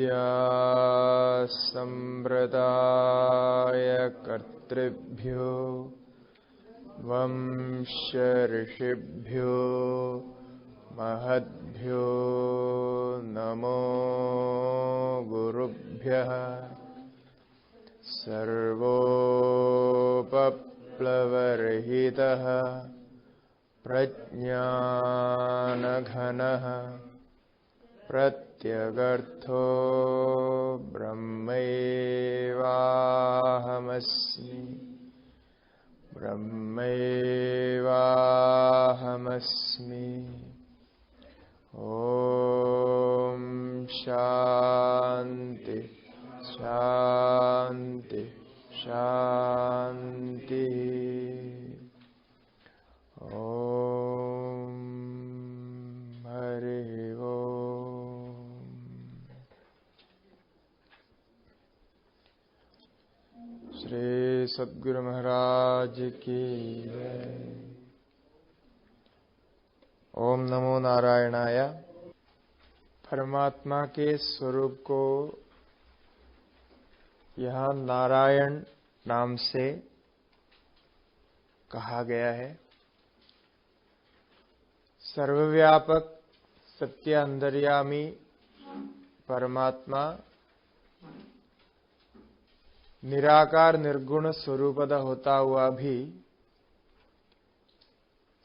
विद्या संप्रदाय कर्तृभ्यो वंश ऋषिभ्यो महद्भ्यो नमो गुरुभ्यः। सर्वोपप्लवरहितः प्रज्ञानघनः प्रत्यगर्थो ब्रह्मैवाहमस्मि ब्रह्मैवाहमस्मि। ॐ शान्ति शान्ति शान्ति। ॐ हरि ओम। श्री सद्गुरु महाराज की जय। ओम नमो नारायणाय। परमात्मा के स्वरूप को यहाँ नारायण नाम से कहा गया है। सर्वव्यापक सत्य अंतर्यामी परमात्मा निराकार निर्गुण स्वरूपद होता हुआ भी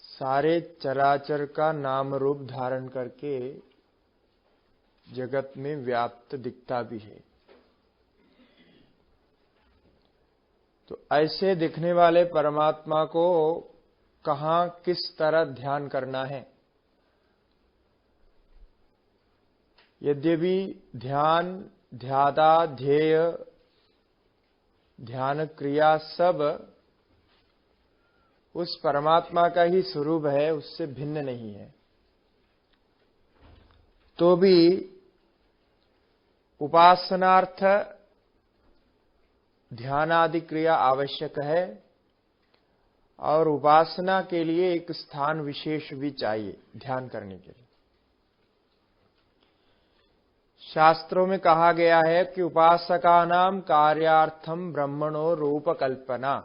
सारे चराचर का नाम रूप धारण करके जगत में व्याप्त दिखता भी है। तो ऐसे दिखने वाले परमात्मा को कहाँ किस तरह ध्यान करना है। यद्यपि ध्यान, ध्याता, ध्येय, ध्यान क्रिया सब उस परमात्मा का ही स्वरूप है, उससे भिन्न नहीं है, तो भी उपासनार्थ ध्यान आदि क्रिया आवश्यक है और उपासना के लिए एक स्थान विशेष भी चाहिए ध्यान करने के लिए। शास्त्रों में कहा गया है कि उपासकानाम कार्यार्थम ब्रह्मणो रूप कल्पना,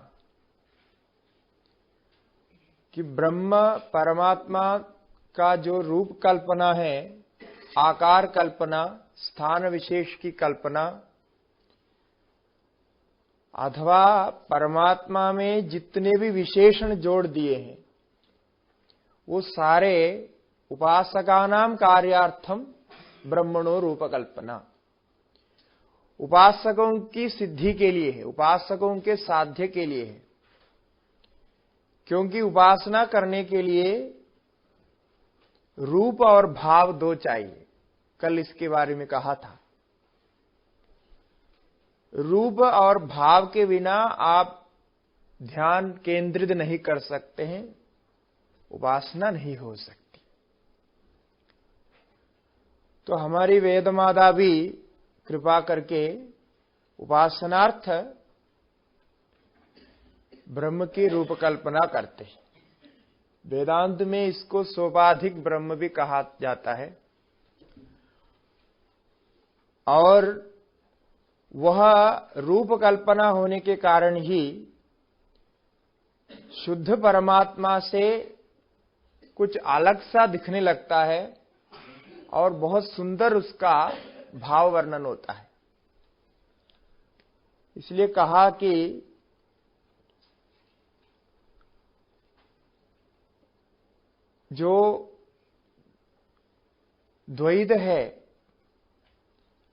कि ब्रह्म परमात्मा का जो रूप कल्पना है, आकार कल्पना, स्थान विशेष की कल्पना, अथवा परमात्मा में जितने भी विशेषण जोड़ दिए हैं वो सारे उपासकानाम कार्यार्थम ब्रह्मणो रूप कल्पना, उपासकों की सिद्धि के लिए है, उपासकों के साध्य के लिए है। क्योंकि उपासना करने के लिए रूप और भाव दो चाहिए। कल इसके बारे में कहा था। रूप और भाव के बिना आप ध्यान केंद्रित नहीं कर सकते हैं, उपासना नहीं हो सकती। तो हमारी वेद माता भी कृपा करके उपासनार्थ ब्रह्म की रूप कल्पना करते हैं। वेदांत में इसको सोपाधिक ब्रह्म भी कहा जाता है और वह रूप कल्पना होने के कारण ही शुद्ध परमात्मा से कुछ अलग सा दिखने लगता है और बहुत सुंदर उसका भाव वर्णन होता है। इसलिए कहा कि जो द्वैत है,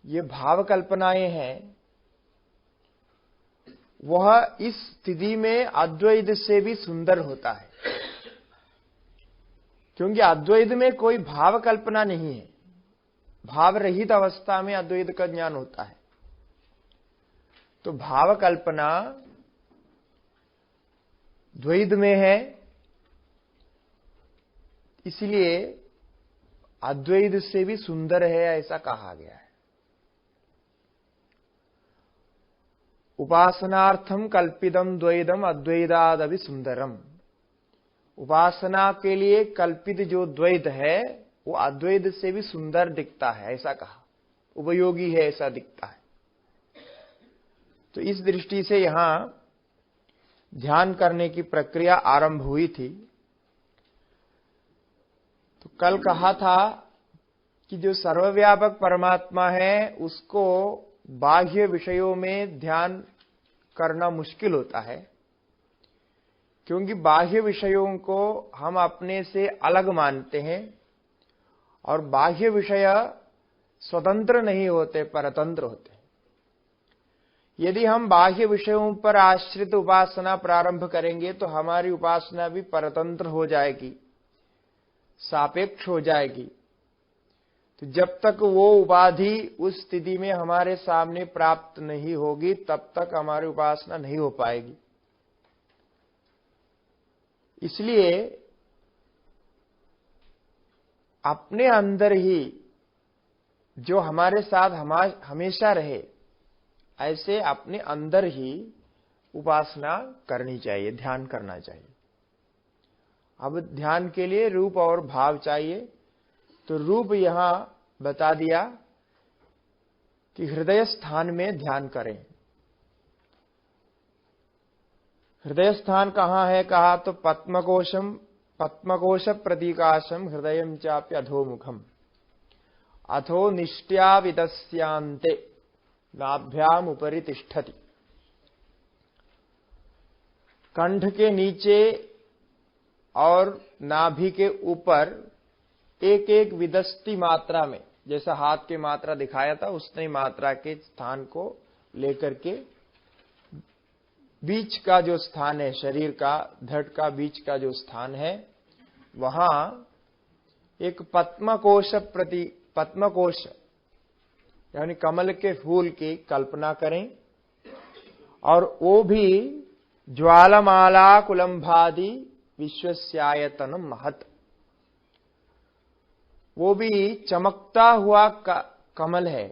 ये भाव कल्पनाएं हैं, वह इस स्थिति में अद्वैत से भी सुंदर होता है। क्योंकि अद्वैत में कोई भाव कल्पना नहीं है, भाव रहित अवस्था में अद्वैत का ज्ञान होता है। तो भाव कल्पना द्वैत में है, इसलिए अद्वैत से भी सुंदर है, ऐसा कहा गया है। उपासनार्थम कल्पितम द्वैतम अद्वैतादपि सुंदरम, उपासना के लिए कल्पित जो द्वैत है वो अद्वैत से भी सुंदर दिखता है, ऐसा कहा। उपयोगी है ऐसा दिखता है। तो इस दृष्टि से यहां ध्यान करने की प्रक्रिया आरंभ हुई थी। तो कल कहा था कि जो सर्वव्यापक परमात्मा है उसको बाह्य विषयों में ध्यान करना मुश्किल होता है, क्योंकि बाह्य विषयों को हम अपने से अलग मानते हैं और बाह्य विषय स्वतंत्र नहीं होते, परतंत्र होते हैं। यदि हम बाह्य विषयों पर आश्रित उपासना प्रारंभ करेंगे तो हमारी उपासना भी परतंत्र हो जाएगी, सापेक्ष हो जाएगी। तो जब तक वो उपाधि उस स्थिति में हमारे सामने प्राप्त नहीं होगी तब तक हमारी उपासना नहीं हो पाएगी। इसलिए अपने अंदर ही जो हमारे साथ हमेशा रहे, ऐसे अपने अंदर ही उपासना करनी चाहिए, ध्यान करना चाहिए। अब ध्यान के लिए रूप और भाव चाहिए। तो रूप यहां बता दिया कि हृदय स्थान में ध्यान करें। हृदय स्थान कहां है कहा तो पद्मकोश प्रतीकाशम हृदयं चाप्य अधोमुखम अथो निष्ट्या विदस्यांते नाभ्याम उपरि तिष्ठति। कंठ के नीचे और नाभि के ऊपर एक एक विदस्ती मात्रा में, जैसा हाथ की मात्रा दिखाया था उतनी मात्रा के स्थान को लेकर के बीच का जो स्थान है, शरीर का धड़ का बीच का जो स्थान है, वहां एक पद्मकोश यानी कमल के फूल की कल्पना करें, और वो भी ज्वालमाला कुलंभादि विश्वस्यायतनम महत, वो भी चमकता हुआ कमल है।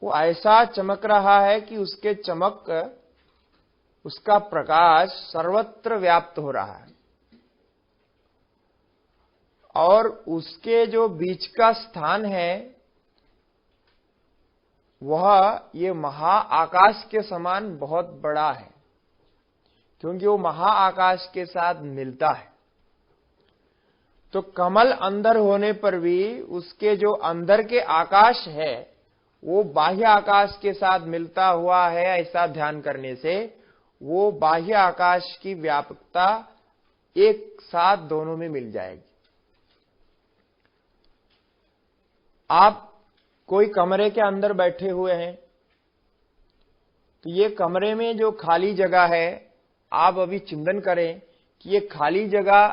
वो ऐसा चमक रहा है कि उसके चमक, उसका प्रकाश सर्वत्र व्याप्त हो रहा है, और उसके जो बीच का स्थान है वह ये महाआकाश के समान बहुत बड़ा है, क्योंकि वो महाआकाश के साथ मिलता है। तो कमल अंदर होने पर भी उसके जो अंदर के आकाश है वो बाह्य आकाश के साथ मिलता हुआ है, ऐसा ध्यान करने से वो बाह्य आकाश की व्यापकता एक साथ दोनों में मिल जाएगी। आप कोई कमरे के अंदर बैठे हुए हैं, तो ये कमरे में जो खाली जगह है, आप अभी चिंतन करें कि ये खाली जगह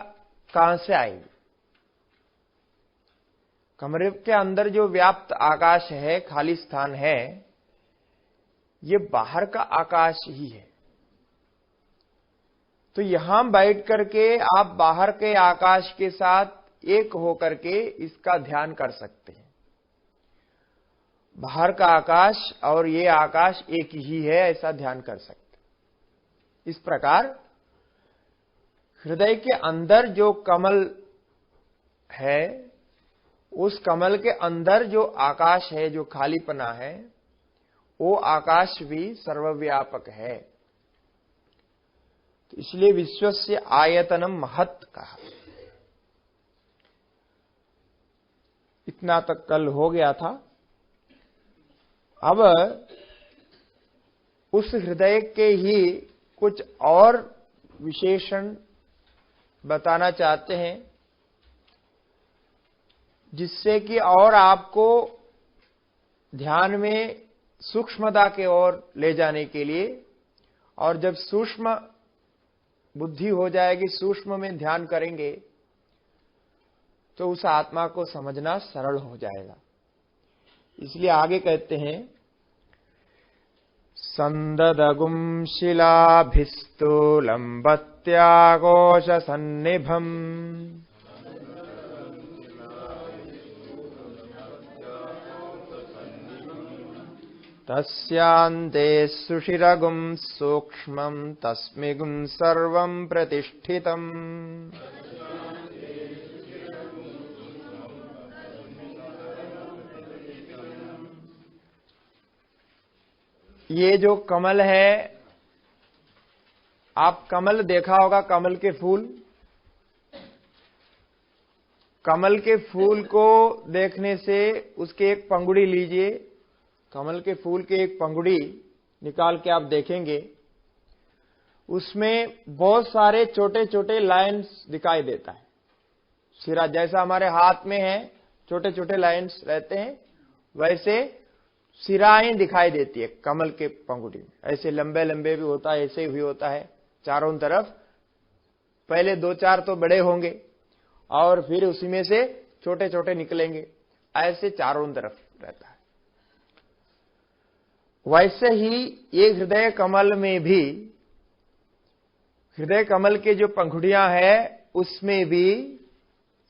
कहां से आएगी। कमरे के अंदर जो व्याप्त आकाश है, खाली स्थान है, ये बाहर का आकाश ही है। तो यहां बैठ करके आप बाहर के आकाश के साथ एक होकर के इसका ध्यान कर सकते हैं। बाहर का आकाश और ये आकाश एक ही है, ऐसा ध्यान कर सकते हैं। इस प्रकार हृदय के अंदर जो कमल है, उस कमल के अंदर जो आकाश है, जो खालीपना है, वो आकाश भी सर्वव्यापक है। तो इसलिए विश्वस्य आयतनम महत कहा। इतना तक कल हो गया था। अब उस हृदय के ही कुछ और विशेषण बताना चाहते हैं, जिससे कि और आपको ध्यान में सूक्ष्मता के ओर ले जाने के लिए, और जब सूक्ष्म बुद्धि हो जाएगी, सूक्ष्म में ध्यान करेंगे, तो उस आत्मा को समझना सरल हो जाएगा। इसलिए आगे कहते हैं, संददगुम शिलाभिस्तु लंबत्याघोष सन्निभम तस्यांते सुशिरगुम सूक्ष्मं तस्मिगुं सर्वं प्रतिष्ठितम्। ये जो कमल है, आप कमल देखा होगा, कमल के फूल। कमल के फूल को देखने से उसके एक पंखुड़ी लीजिए, कमल के फूल के एक पंखुड़ी निकाल के आप देखेंगे, उसमें बहुत सारे छोटे छोटे लाइंस दिखाई देता है। सिरा जैसा हमारे हाथ में है, छोटे छोटे लाइंस रहते हैं, वैसे सिराएं दिखाई देती है कमल के पंखुड़ी में। ऐसे लंबे लंबे भी होता है, ऐसे भी होता है चारों तरफ। पहले 2-4 तो बड़े होंगे और फिर उसी में से छोटे छोटे निकलेंगे, ऐसे चारों तरफ रहता है। वैसे ही ये हृदय कमल में भी, हृदय कमल के जो पंखुड़ियां हैं उसमें भी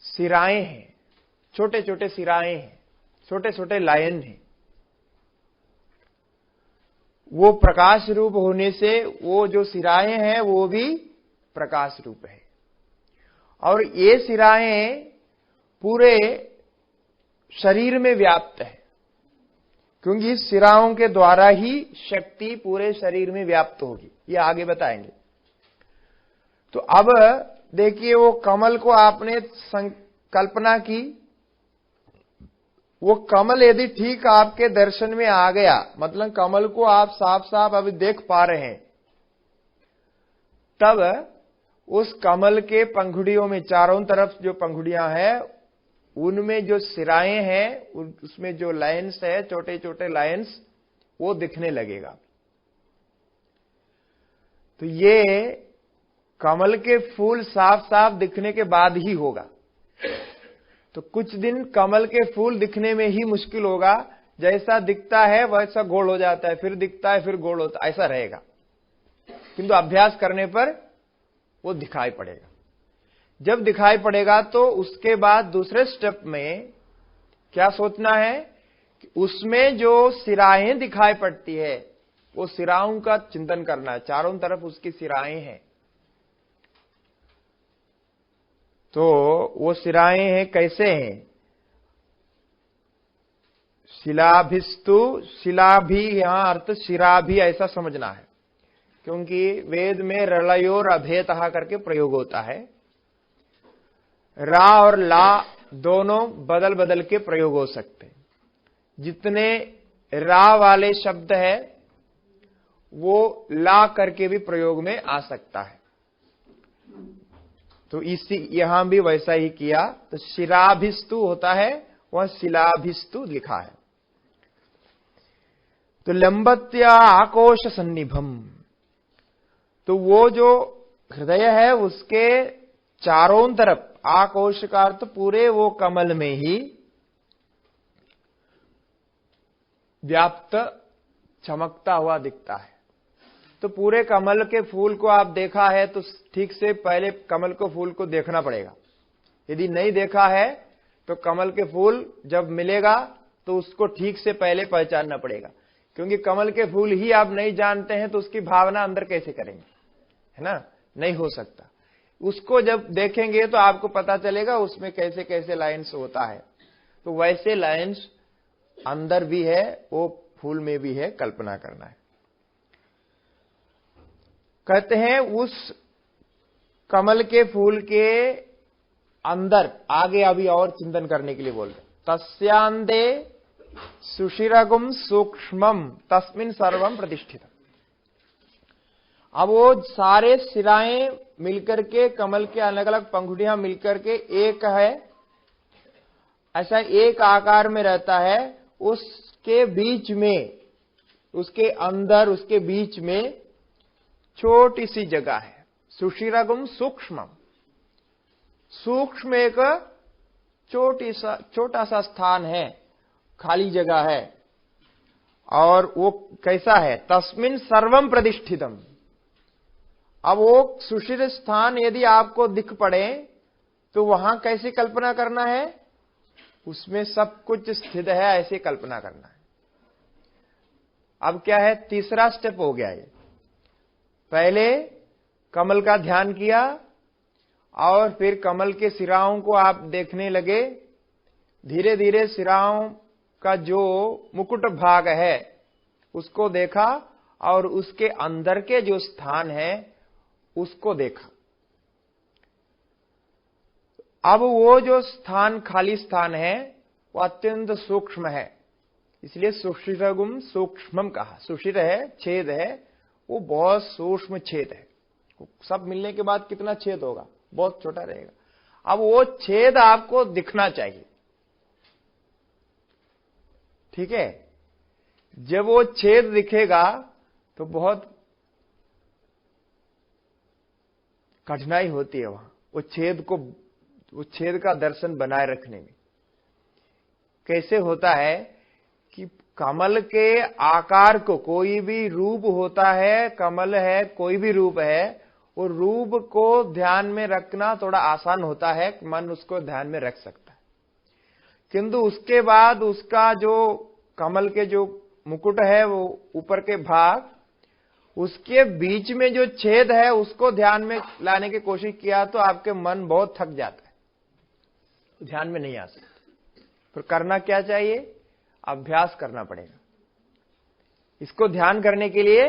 सिराएं हैं, छोटे छोटे सिराएं हैं, छोटे छोटे लायन हैं। वो प्रकाश रूप होने से वो जो सिराएं हैं वो भी प्रकाश रूप है। और ये सिराएं पूरे शरीर में व्याप्त है, क्योंकि इस सिराओं के द्वारा ही शक्ति पूरे शरीर में व्याप्त होगी, ये आगे बताएंगे। तो अब देखिए, वो कमल को आपने संकल्पना की, वो कमल यदि ठीक आपके दर्शन में आ गया, मतलब कमल को आप साफ साफ अभी देख पा रहे हैं, तब उस कमल के पंखुड़ियों में चारों तरफ जो पंखुड़ियां हैं उनमें जो सिराएं हैं, उसमें जो लाइंस है, छोटे छोटे लाइंस, वो दिखने लगेगा। तो ये कमल के फूल साफ साफ दिखने के बाद ही होगा। तो कुछ दिन कमल के फूल दिखने में ही मुश्किल होगा, जैसा दिखता है वैसा गोल हो जाता है, फिर दिखता है फिर गोल होता है, ऐसा रहेगा। किंतु अभ्यास करने पर वो दिखाई पड़ेगा। जब दिखाई पड़ेगा तो उसके बाद दूसरे स्टेप में क्या सोचना है कि उसमें जो सिराएं दिखाई पड़ती है, वो सिराओं का चिंतन करना है। चारों तरफ उसकी सिराएं हैं, तो वो सिराएं हैं, कैसे हैं? शिलाभिस्तु, शिला भी यहां अर्थ शिरा भी ऐसा समझना है, क्योंकि वेद में रलयोर अभेतः करके प्रयोग होता है। रा और ला दोनों बदल बदल के प्रयोग हो सकते हैं। जितने रा वाले शब्द है वो ला करके भी प्रयोग में आ सकता है। तो इसी यहां भी वैसा ही किया। तो शिराभिस्तु होता है, वह शिलाभिस्तु लिखा है। तो लंबत्या आकोश सन्निभम, तो वो जो हृदय है उसके चारों तरफ, आकोश का अर्थ पूरे वो कमल में ही व्याप्त चमकता हुआ दिखता है। तो पूरे कमल के फूल को आप देखा है तो ठीक से पहले कमल को फूल को देखना पड़ेगा। यदि नहीं देखा है तो कमल के फूल जब मिलेगा तो उसको ठीक से पहले पहचानना पड़ेगा, क्योंकि कमल के फूल ही आप नहीं जानते हैं तो उसकी भावना अंदर कैसे करेंगे, है ना? नहीं हो सकता। उसको जब देखेंगे तो आपको पता चलेगा उसमें कैसे कैसे लाइंस होता है। तो वैसे लाइंस अंदर भी है, वो फूल में भी है, कल्पना करना है। कहते हैं उस कमल के फूल के अंदर, आगे अभी और चिंतन करने के लिए बोल रहे, तस्यांदे सुशिरगुम सूक्ष्मम तस्मिन सर्वम प्रतिष्ठितम। अब वो सारे सिराएं मिलकर के, कमल के अलग अलग पंखुड़ियां मिलकर के एक है, ऐसा एक आकार में रहता है। उसके बीच में, उसके अंदर, उसके बीच में छोटी सी जगह है, सुशिरगुम सूक्ष्मम। सूक्ष्म एक छोटा सा स्थान है, खाली जगह है। और वो कैसा है? तस्मिन सर्वम प्रतिष्ठितम। अब वो सुशिर स्थान यदि आपको दिख पड़े तो वहां कैसी कल्पना करना है? उसमें सब कुछ स्थित है, ऐसे कल्पना करना है। अब क्या है? तीसरा स्टेप हो गया ये। पहले कमल का ध्यान किया और फिर कमल के सिराओं को आप देखने लगे। धीरे धीरे सिराओं का जो मुकुट भाग है, उसको देखा और उसके अंदर के जो स्थान है उसको देखा। अब वो जो स्थान, खाली स्थान है, वो अत्यंत सूक्ष्म है, इसलिए सुषिरगुम सूक्ष्मम कहा। सुषिर है, छेद है, वो बहुत सूक्ष्म छेद है। सब मिलने के बाद कितना छेद होगा, बहुत छोटा रहेगा। अब वो छेद आपको दिखना चाहिए, ठीक है। जब वो छेद दिखेगा तो बहुत कठिनाई होती है वहां वो छेद का दर्शन बनाए रखने में। कैसे होता है कि कमल के आकार को, कोई भी रूप होता है, कमल है, कोई भी रूप है, वो रूप को ध्यान में रखना थोड़ा आसान होता है, मन उसको ध्यान में रख सकता है। किंतु उसके बाद उसका जो कमल के जो मुकुट है, वो ऊपर के भाग, उसके बीच में जो छेद है उसको ध्यान में लाने की कोशिश किया तो आपके मन बहुत थक जाता है, ध्यान में नहीं आ सकता। फिर करना क्या चाहिए, अभ्यास करना पड़ेगा। इसको ध्यान करने के लिए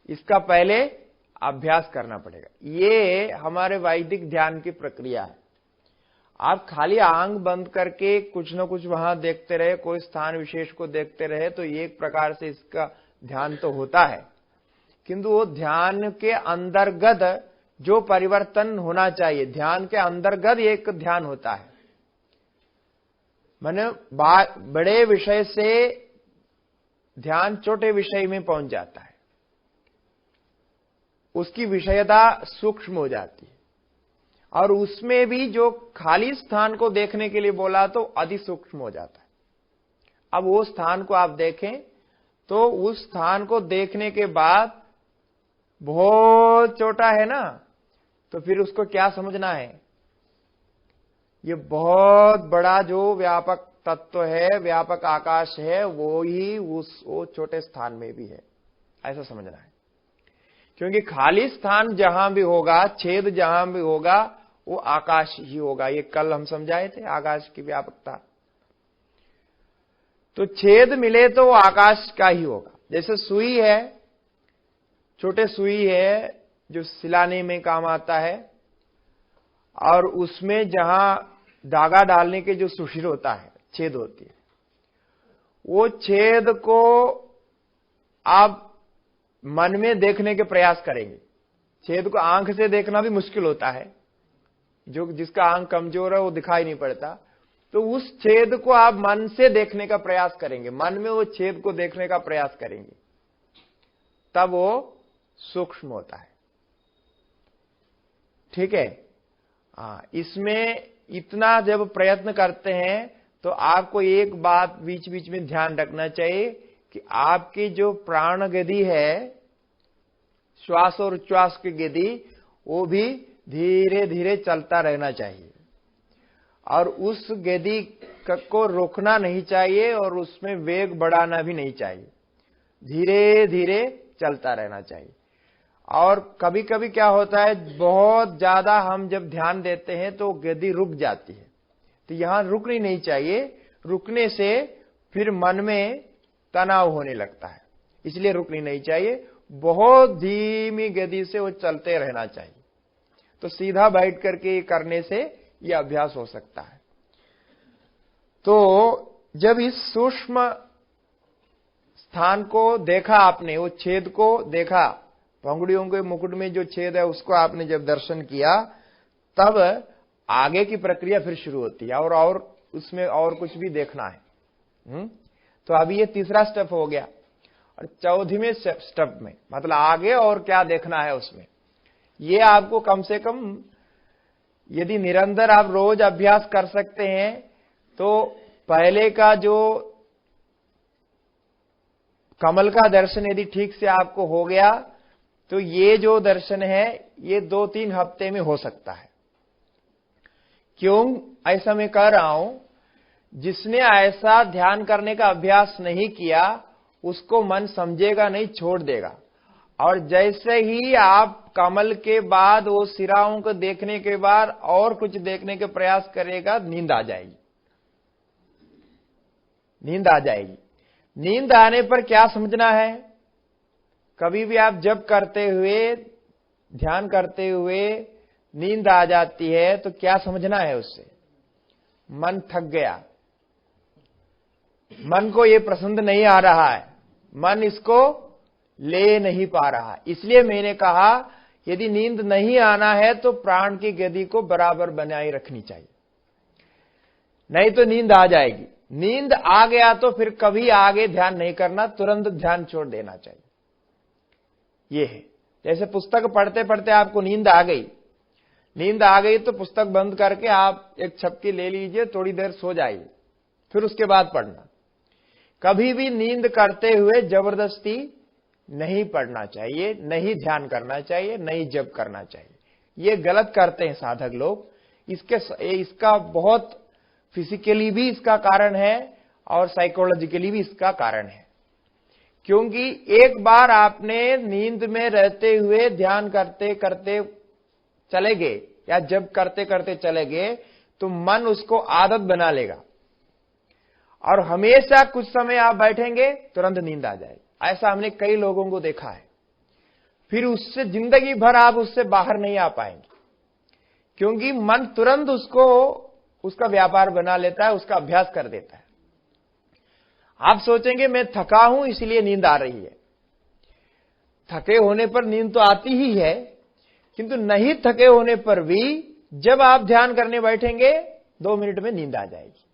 इसका पहले अभ्यास करना पड़ेगा। ये हमारे वैदिक ध्यान की प्रक्रिया है। आप खाली आंख बंद करके कुछ न कुछ वहां देखते रहे, कोई स्थान विशेष को देखते रहे, तो एक प्रकार से इसका ध्यान तो होता है, किंतु वो ध्यान के अंतर्गत जो परिवर्तन होना चाहिए, ध्यान के अंतर्गत एक ध्यान होता है। माने बड़े विषय से ध्यान छोटे विषय में पहुंच जाता है, उसकी विषयता सूक्ष्म हो जाती है, और उसमें भी जो खाली स्थान को देखने के लिए बोला तो अति सूक्ष्म हो जाता है। अब वो स्थान को आप देखें तो उस स्थान को देखने के बाद बहुत छोटा है ना, तो फिर उसको क्या समझना है, ये बहुत बड़ा जो व्यापक तत्व है, व्यापक आकाश है, वो ही वो छोटे स्थान में भी है, ऐसा समझना है। क्योंकि खाली स्थान जहां भी होगा, छेद जहां भी होगा, वो आकाश ही होगा। ये कल हम समझाए थे, आकाश की व्यापकता। तो छेद मिले तो वो आकाश का ही होगा। जैसे सुई है, छोटे सुई है जो सिलाने में काम आता है, और उसमें जहां धागा डालने के जो सुशिर होता है, छेद होती है, वो छेद को आप मन में देखने के प्रयास करेंगे। छेद को आंख से देखना भी मुश्किल होता है, जिसका आंख कमजोर है वो दिखाई नहीं पड़ता, तो उस छेद को आप मन से देखने का प्रयास करेंगे, मन में वो छेद को देखने का प्रयास करेंगे, तब वो सूक्ष्म होता है, ठीक है। इसमें इतना जब प्रयत्न करते हैं तो आपको एक बात बीच बीच में ध्यान रखना चाहिए कि आपकी जो प्राण गति है, श्वास और उच्छ्वास की गति, वो भी धीरे धीरे चलता रहना चाहिए, और उस गति को रोकना नहीं चाहिए और उसमें वेग बढ़ाना भी नहीं चाहिए, धीरे धीरे चलता रहना चाहिए। और कभी कभी क्या होता है, बहुत ज्यादा हम जब ध्यान देते हैं तो गति रुक जाती है, तो यहां रुकनी नहीं चाहिए। रुकने से फिर मन में तनाव होने लगता है, इसलिए रुकनी नहीं चाहिए, बहुत धीमी गति से वो चलते रहना चाहिए। तो सीधा बैठ करके करने से ये अभ्यास हो सकता है। तो जब इस सूक्ष्म स्थान को देखा आपने, वो छेद को देखा, पंगुड़ियों के मुकुट में जो छेद है उसको आपने जब दर्शन किया, तब आगे की प्रक्रिया फिर शुरू होती है, और उसमें और कुछ भी देखना है। तो अभी ये तीसरा स्टेप हो गया, और 14वें स्टेप में मतलब आगे और क्या देखना है उसमें, ये आपको कम से कम यदि निरंतर आप रोज अभ्यास कर सकते हैं तो पहले का जो कमल का दर्शन यदि ठीक से आपको हो गया तो ये जो दर्शन है ये 2-3 हफ्ते में हो सकता है। क्यों ऐसा मैं कह रहा हूं, जिसने ऐसा ध्यान करने का अभ्यास नहीं किया उसको मन समझेगा नहीं, छोड़ देगा, और जैसे ही आप कमल के बाद वो सिराओं को देखने के बाद और कुछ देखने के प्रयास करेगा, नींद आ जाएगी, नींद आ जाएगी। नींद आने पर क्या समझना है? कभी भी आप जप करते हुए, ध्यान करते हुए नींद आ जाती है तो क्या समझना है उससे? मन थक गया, मन को ये पसंद नहीं आ रहा है, मन इसको ले नहीं पा रहा। इसलिए मैंने कहा यदि नींद नहीं आना है तो प्राण की गति को बराबर बनाए रखनी चाहिए, नहीं तो नींद आ जाएगी। नींद आ गया तो फिर कभी आगे ध्यान नहीं करना, तुरंत ध्यान छोड़ देना चाहिए। ये है, जैसे पुस्तक पढ़ते पढ़ते आपको नींद आ गई, नींद आ गई तो पुस्तक बंद करके आप एक झपकी ले लीजिए, थोड़ी देर सो जाइए, फिर उसके बाद पढ़ना। कभी भी नींद करते हुए जबरदस्ती नहीं पढ़ना चाहिए, नहीं ध्यान करना चाहिए, नहीं जप करना चाहिए। ये गलत करते हैं साधक लोग। इसका बहुत फिजिकली भी इसका कारण है और साइकोलॉजिकली भी इसका कारण है। क्योंकि एक बार आपने नींद में रहते हुए ध्यान करते करते चले गए या जब करते करते चले गए तो मन उसको आदत बना लेगा और हमेशा कुछ समय आप बैठेंगे तुरंत नींद आ जाएगी। ऐसा हमने कई लोगों को देखा है। फिर उससे जिंदगी भर आप उससे बाहर नहीं आ पाएंगे, क्योंकि मन तुरंत उसको उसका व्यापार बना लेता है, उसका अभ्यास कर देता है। आप सोचेंगे मैं थका हूं इसलिए नींद आ रही है। थके होने पर नींद तो आती ही है, किंतु नहीं थके होने पर भी जब आप ध्यान करने बैठेंगे 2 मिनट में नींद आ जाएगी।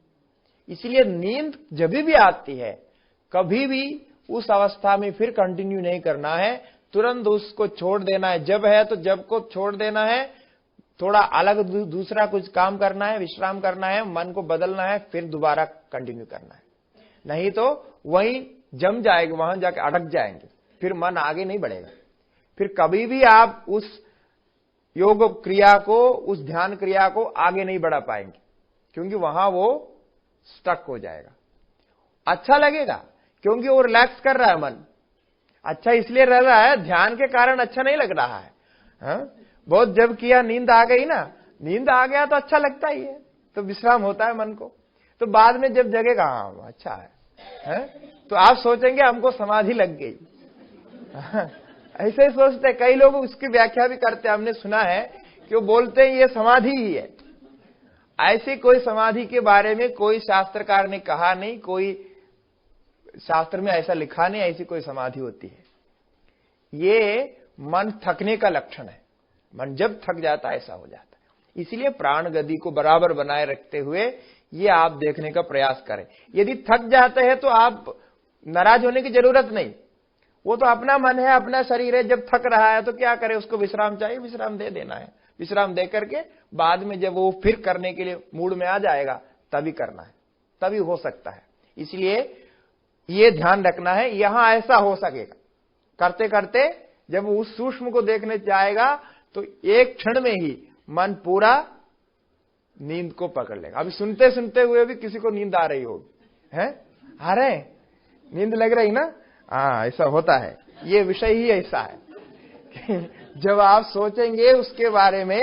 इसलिए नींद जब भी आती है, कभी भी उस अवस्था में फिर कंटिन्यू नहीं करना है, तुरंत उसको छोड़ देना है। जब है तो जब को छोड़ देना है, थोड़ा अलग दूसरा कुछ काम करना है, विश्राम करना है, मन को बदलना है, फिर दोबारा कंटिन्यू करना है। नहीं तो वहीं जम जाएगा, वहां जाके अटक जाएंगे, फिर मन आगे नहीं बढ़ेगा। फिर कभी भी आप उस योग क्रिया को, उस ध्यान क्रिया को आगे नहीं बढ़ा पाएंगे, क्योंकि वहां वो स्टक हो जाएगा। अच्छा लगेगा क्योंकि वो रिलैक्स कर रहा है मन, अच्छा इसलिए रह रहा है, ध्यान के कारण अच्छा नहीं लग रहा है। बहुत जब किया नींद आ गई ना, नींद आ गया तो अच्छा लगता ही है, तो विश्राम होता है मन को। तो बाद में जब जगेगा हाँ अच्छा है, तो आप सोचेंगे हमको समाधि लग गई। ऐसे ही सोचते, कई लोग उसकी व्याख्या भी करते हैं, हमने सुना है कि वो बोलते हैं ये समाधि ही है। ऐसी कोई समाधि के बारे में कोई शास्त्रकार ने कहा नहीं, कोई शास्त्र में ऐसा लिखा नहीं ऐसी कोई समाधि होती है। ये मन थकने का लक्षण है, मन जब थक जाता है ऐसा हो जाता है। इसलिए प्राण गति को बराबर बनाए रखते हुए ये आप देखने का प्रयास करें। यदि थक जाते हैं तो आप नाराज होने की जरूरत नहीं, वो तो अपना मन है, अपना शरीर है। जब थक रहा है तो क्या करे, उसको विश्राम चाहिए, विश्राम दे देना है। विश्राम दे करके बाद में जब वो फिर करने के लिए मूड में आ जाएगा तभी करना है, तभी हो सकता है। इसलिए ये ध्यान रखना है, यहां ऐसा हो सकेगा। करते करते जब उस सूक्ष्म को देखने जाएगा तो एक क्षण में ही मन पूरा नींद को पकड़ लेगा। अभी सुनते सुनते हुए भी किसी को नींद आ रही होगी, है आ रहे नींद लग रही ना, हाँ ऐसा होता है। ये विषय ही ऐसा है कि जब आप सोचेंगे उसके बारे में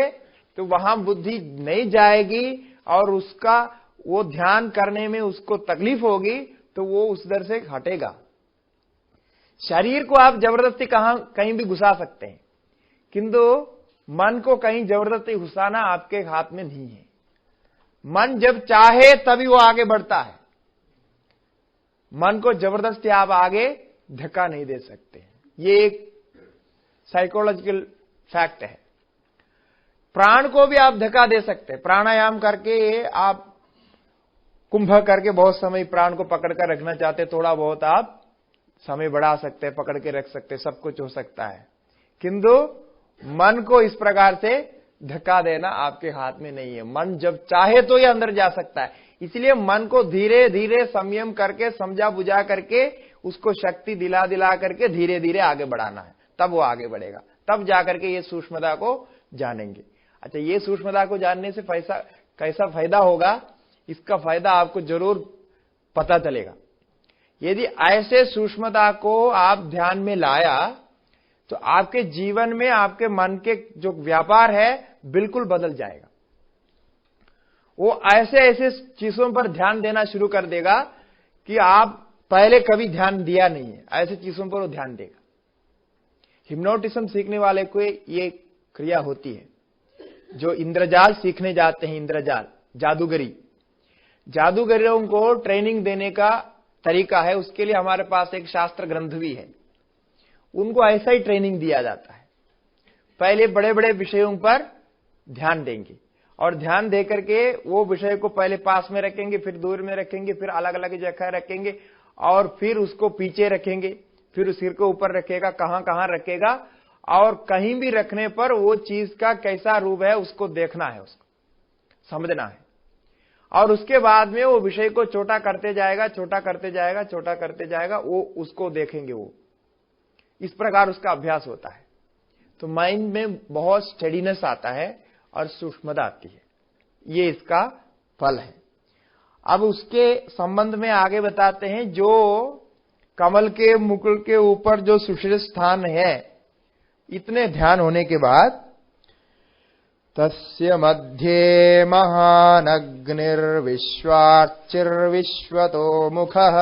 तो वहां बुद्धि नहीं जाएगी और उसका वो ध्यान करने में उसको तकलीफ होगी, तो वो उस दर से हटेगा। शरीर को आप जबरदस्ती कहीं भी घुसा सकते हैं, किंतु मन को कहीं जबरदस्ती घुसाना आपके हाथ में नहीं है। मन जब चाहे तभी वो आगे बढ़ता है। मन को जबरदस्ती आप आगे धक्का नहीं दे सकते। ये एक साइकोलॉजिकल फैक्ट है। प्राण को भी आप धक्का दे सकते हैं। प्राणायाम करके आप कुंभ करके बहुत समय प्राण को पकड़ कर रखना चाहते, थोड़ा बहुत आप समय बढ़ा सकते हैं, पकड़ के रख सकते, सब कुछ हो सकता है। किंतु मन को इस प्रकार से धक्का देना आपके हाथ में नहीं है। मन जब चाहे तो ये अंदर जा सकता है। इसलिए मन को धीरे धीरे संयम करके, समझा बुझा करके, उसको शक्ति दिला दिला करके धीरे धीरे आगे बढ़ाना है, तब वो आगे बढ़ेगा। तब जाकर के ये सूक्ष्मता को जानेंगे। अच्छा, ये सूक्ष्मता को जानने से कैसा फायदा होगा, इसका फायदा आपको जरूर पता चलेगा। यदि ऐसे सूक्ष्मता को आप ध्यान में लाया तो आपके जीवन में आपके मन के जो व्यापार है बिल्कुल बदल जाएगा। वो ऐसे ऐसे चीजों पर ध्यान देना शुरू कर देगा कि आप पहले कभी ध्यान दिया नहीं है, ऐसी चीजों पर वो ध्यान देगा। हिप्नोटिज्म सीखने वाले को ये क्रिया होती है। जो इंद्रजाल सीखने जाते हैं, इंद्रजाल जादूगरी, जादूगरों को ट्रेनिंग देने का तरीका है, उसके लिए हमारे पास एक शास्त्र ग्रंथ भी है। उनको ऐसा ही ट्रेनिंग दिया जाता है। पहले बड़े बड़े विषयों पर ध्यान देंगे और ध्यान देकर के वो विषय को पहले पास में रखेंगे, फिर दूर में रखेंगे, फिर अलग अलग जगह रखेंगे और फिर उसको पीछे रखेंगे, फिर उस सिर को ऊपर रखेगा, कहां कहां रखेगा, और कहीं भी रखने पर वो चीज का कैसा रूप है उसको देखना है, उसको समझना है। और उसके बाद में वो विषय को छोटा करते जाएगा, छोटा करते जाएगा, छोटा करते जाएगा, वो उसको देखेंगे। वो इस प्रकार उसका अभ्यास होता है। तो माइंड में बहुत स्टेडीनेस आता है और सूक्ष्मता आती है। ये इसका फल है। अब उसके संबंध में आगे बताते हैं, जो कमल के मुकुल के ऊपर जो सुषिर स्थान है, इतने ध्यान होने के बाद तस्य मध्ये महानग्निर्विश्वार्चिर्विश्वतो मुखः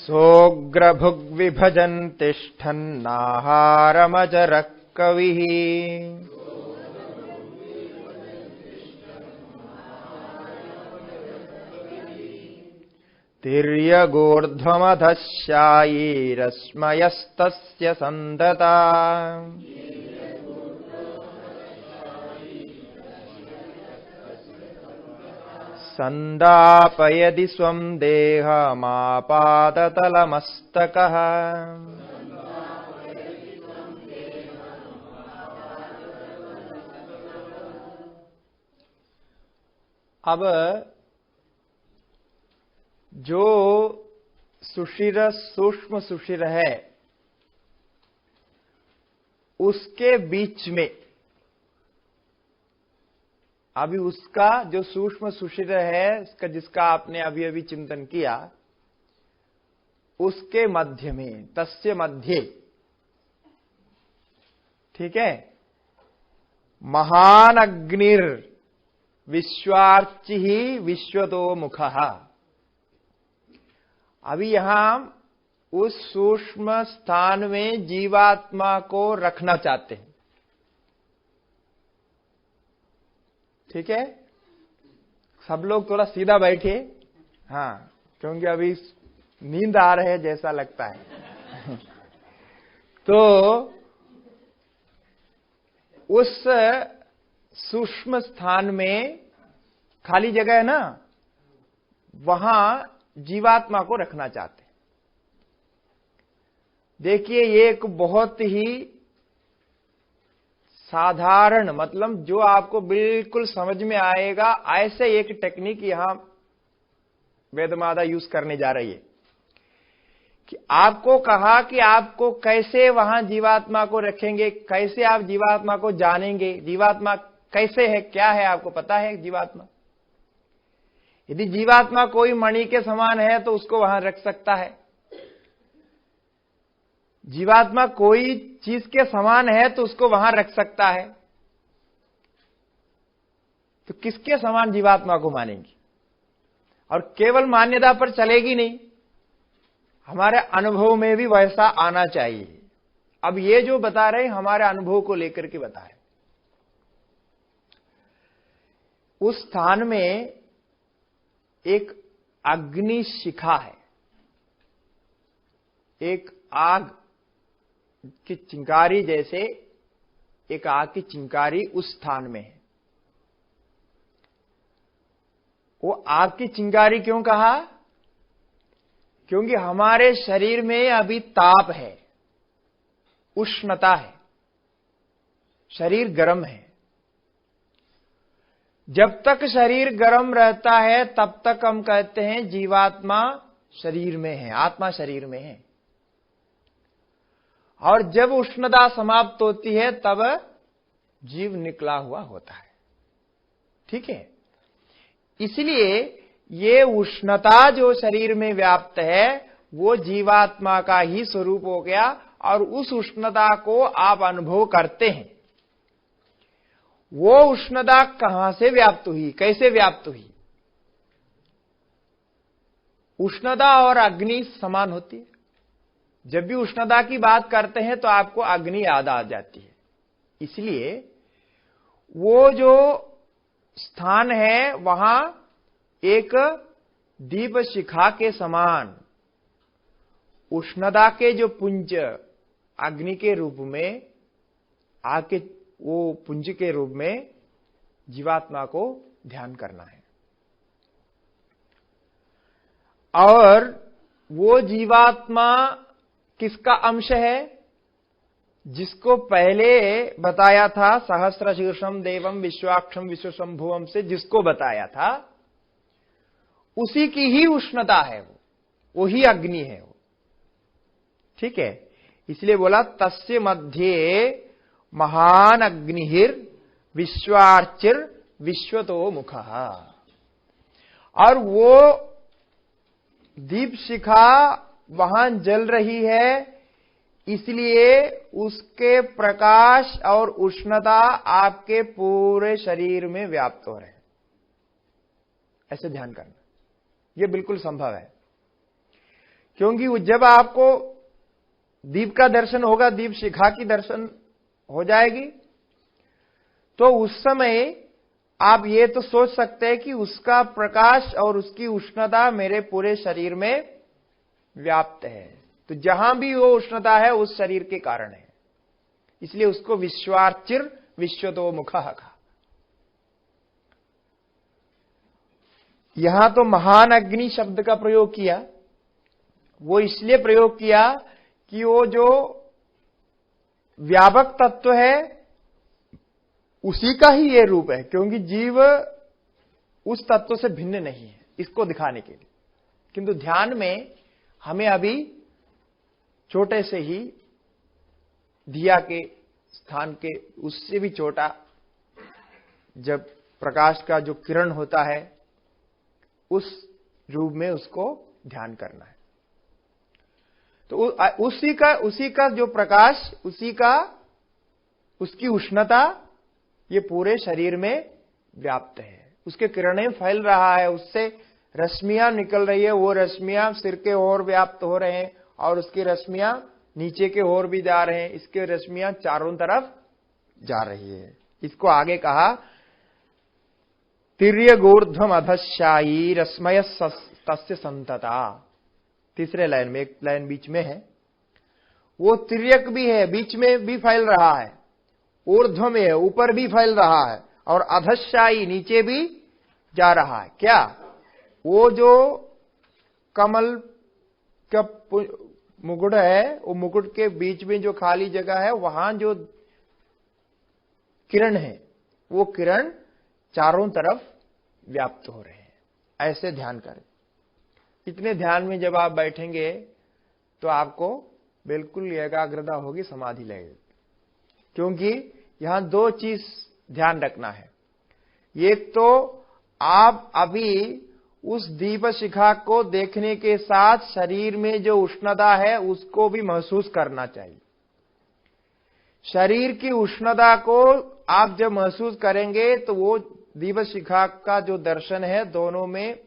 सोऽग्रभुग्विभजन् तिष्ठन्नाहारमजरः कविः तिर्यगोर्ध्वमधश्यायीरश्मयस्तस्य सन्दता संदापयदि स्वं देहमापादतलमस्तकः। अब जो सुषिर, सूक्ष्म सुषिर है, उसके बीच में अभी उसका जो सूक्ष्म सुषिर है, उसका जिसका आपने अभी अभी चिंतन किया, उसके मध्य में, तस्य मध्य, ठीक है, महान अग्निर विश्वार्चि ही विश्वतो मुखः। अभी यहां उस सूक्ष्म स्थान में जीवात्मा को रखना चाहते हैं, ठीक है। सब लोग थोड़ा सीधा बैठिए, हाँ, क्योंकि अभी नींद आ रहे हैं जैसा लगता है। तो उस सूक्ष्म स्थान में खाली जगह है ना, वहां जीवात्मा को रखना चाहते हैं। देखिए, ये एक बहुत ही साधारण, मतलब जो आपको बिल्कुल समझ में आएगा, ऐसे एक टेक्निक यहां वेदमाता यूज करने जा रही है कि आपको कहा कि आपको कैसे वहां जीवात्मा को रखेंगे, कैसे आप जीवात्मा को जानेंगे, जीवात्मा कैसे है, क्या है, आपको पता है जीवात्मा। यदि जीवात्मा कोई मणि के समान है तो उसको वहां रख सकता है। जीवात्मा कोई चीज के समान है तो उसको वहां रख सकता है। तो किसके समान जीवात्मा को मानेंगे? और केवल मान्यता पर चलेगी नहीं, हमारे अनुभव में भी वैसा आना चाहिए। अब ये जो बता रहे हैं हमारे अनुभव को लेकर के बता रहे। उस स्थान में एक अग्नि शिखा है, एक आग की चिंगारी, जैसे एक आग की चिंगारी उस स्थान में है। वो आग की चिंगारी क्यों कहा? क्योंकि हमारे शरीर में अभी ताप है, उष्णता है, शरीर गर्म है। जब तक शरीर गर्म रहता है तब तक हम कहते हैं जीवात्मा शरीर में है, आत्मा शरीर में है। और जब उष्णता समाप्त होती है तब जीव निकला हुआ होता है, ठीक है। इसलिए ये उष्णता जो शरीर में व्याप्त है वो जीवात्मा का ही स्वरूप हो गया, और उस उष्णता को आप अनुभव करते हैं। वो उष्णता कहां से व्याप्त हुई, कैसे व्याप्त हुई? उष्णता और अग्नि समान होती है। जब भी उष्णता की बात करते हैं तो आपको अग्नि याद आ जाती है। इसलिए वो जो स्थान है वहां एक दीप शिखा के समान उष्णता के जो पुंज अग्नि के रूप में आके, वो पुंज के रूप में जीवात्मा को ध्यान करना है। और वो जीवात्मा किसका अंश है? जिसको पहले बताया था, सहस्र शीर्षम देवम विश्वाक्षम विश्वशंभुवम से जिसको बताया था, उसी की ही उष्णता है, वो ही अग्नि है वो। ठीक है, इसलिए बोला तस्य मध्ये महान अग्निहिर विश्वार्चिर विश्वतो मुखः। और वो दीप शिखा वहां जल रही है, इसलिए उसके प्रकाश और उष्णता आपके पूरे शरीर में व्याप्त हो रहे हैं। ऐसे ध्यान करना, यह बिल्कुल संभव है। क्योंकि जब आपको दीप का दर्शन होगा, दीप शिखा की दर्शन हो जाएगी, तो उस समय आप ये तो सोच सकते हैं कि उसका प्रकाश और उसकी उष्णता मेरे पूरे शरीर में व्याप्त है। तो जहां भी वो उष्णता है उस शरीर के कारण है, इसलिए उसको विश्वार्चिर विश्वतो मुखः कहा। यहां तो महान अग्नि शब्द का प्रयोग किया, वो इसलिए प्रयोग किया कि वो जो व्यापक तत्व है उसी का ही ये रूप है, क्योंकि जीव उस तत्व से भिन्न नहीं है, इसको दिखाने के लिए। किंतु ध्यान में हमें अभी छोटे से ही दिया के स्थान के उससे भी छोटा जब प्रकाश का जो किरण होता है उस रूप में उसको ध्यान करना है। तो उसी का जो प्रकाश, उसकी उष्णता ये पूरे शरीर में व्याप्त है। उसके किरणें फैल रहा है, उससे रश्मियां निकल रही है, वो रश्मियां सिर के ओर व्याप्त हो रहे हैं और उसकी रश्मियां नीचे के ओर भी जा रहे हैं, इसके रश्मियां चारों तरफ जा रही है। इसको आगे कहा तिर्यगूर्ध्वम अधशायी रश्मय तस्य संतता। तीसरे लाइन में, एक लाइन बीच में है, वो तिर्यक भी है, बीच में भी फैल रहा है, ऊर्ध्व में है, ऊपर भी फैल रहा है, और अधशायी नीचे भी जा रहा है। क्या? वो जो कमल का मुकुट है, वो मुकुट के बीच में जो खाली जगह है, वहां जो किरण है, वो किरण चारों तरफ व्याप्त हो रहे हैं। ऐसे ध्यान करें। इतने ध्यान में जब आप बैठेंगे तो आपको बिल्कुल एकाग्रता होगी, समाधि लगेगी। क्योंकि यहां दो चीज ध्यान रखना है। एक तो आप अभी उस दीप शिखा को देखने के साथ शरीर में जो उष्णता है उसको भी महसूस करना चाहिए। शरीर की उष्णता को आप जब महसूस करेंगे तो वो दीप शिखा का जो दर्शन है दोनों में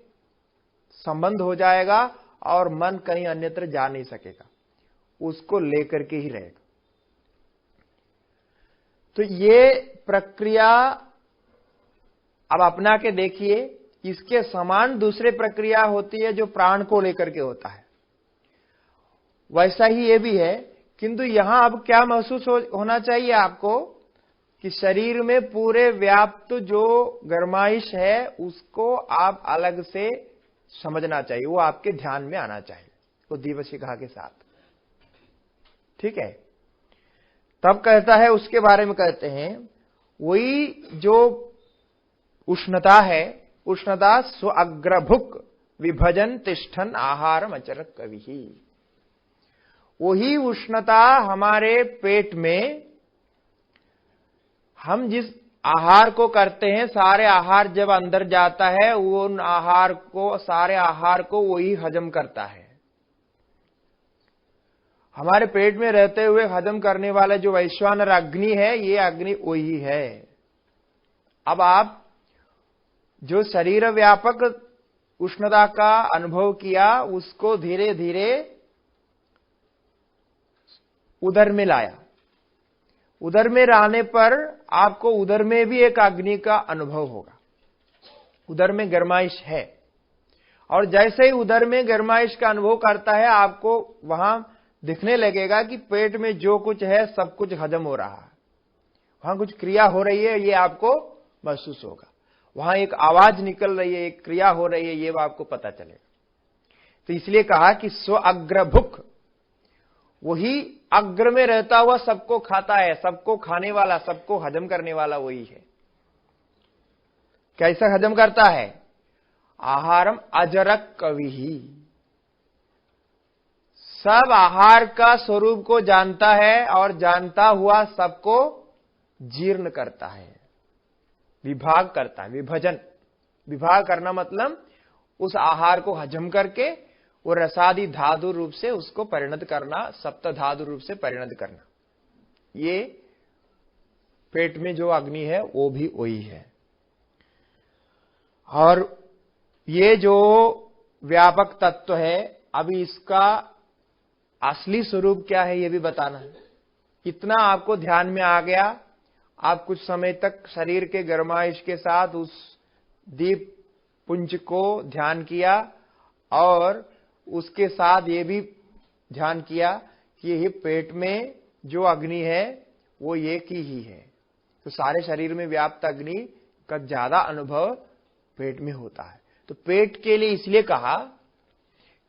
संबंध हो जाएगा और मन कहीं अन्यत्र जा नहीं सकेगा, उसको लेकर के ही रहेगा। तो ये प्रक्रिया अब अपना के देखिए। इसके समान दूसरे प्रक्रिया होती है जो प्राण को लेकर के होता है, वैसा ही ये भी है। किंतु यहां अब क्या महसूस होना चाहिए आपको कि शरीर में पूरे व्याप्त जो गर्माइश है उसको आप अलग से समझना चाहिए, वो आपके ध्यान में आना चाहिए, वो दीप शिखा के साथ। ठीक है, तब कहता है, उसके बारे में कहते हैं, वही जो उष्णता है, उष्णता स्व अग्रभुक विभजन तिष्ठन आहारम अचरत कविहि। वही उष्णता हमारे पेट में हम जिस आहार को करते हैं, सारे आहार जब अंदर जाता है वो उन आहार को, सारे आहार को वही हजम करता है। हमारे पेट में रहते हुए हजम करने वाला जो वैश्वानर अग्नि है, ये अग्नि वही है। अब आप जो शरीर व्यापक उष्णता का अनुभव किया उसको धीरे धीरे उदर में लाया। उदर में लाने पर आपको उदर में भी एक अग्नि का अनुभव होगा। उदर में गर्माइश है, और जैसे ही उदर में गर्माइश का अनुभव करता है आपको वहां दिखने लगेगा कि पेट में जो कुछ है सब कुछ हजम हो रहा है, वहां कुछ क्रिया हो रही है, ये आपको महसूस होगा। वहां एक आवाज निकल रही है, एक क्रिया हो रही है, ये आपको पता चलेगा। तो इसलिए कहा कि स्व अग्रभुक, वही अग्र में रहता हुआ सबको खाता है, सबको खाने वाला, सबको हजम करने वाला वही है। कैसा हजम करता है? आहारम अजरक कविही, सब आहार का स्वरूप को जानता है और जानता हुआ सबको जीर्ण करता है, विभाग करता है। विभजन, विभाग करना मतलब उस आहार को हजम करके वो रसादि धातु रूप से उसको परिणत करना, सप्त धातु रूप से परिणत करना। ये पेट में जो अग्नि है वो भी वही है। और ये जो व्यापक तत्व है, अभी इसका असली स्वरूप क्या है ये भी बताना है। इतना आपको ध्यान में आ गया, आप कुछ समय तक शरीर के गर्माइश के साथ उस दीप पुंज को ध्यान किया, और उसके साथ ये भी ध्यान किया कि ये पेट में जो अग्नि है वो एक ही है। तो सारे शरीर में व्याप्त अग्नि का ज्यादा अनुभव पेट में होता है। तो पेट के लिए इसलिए कहा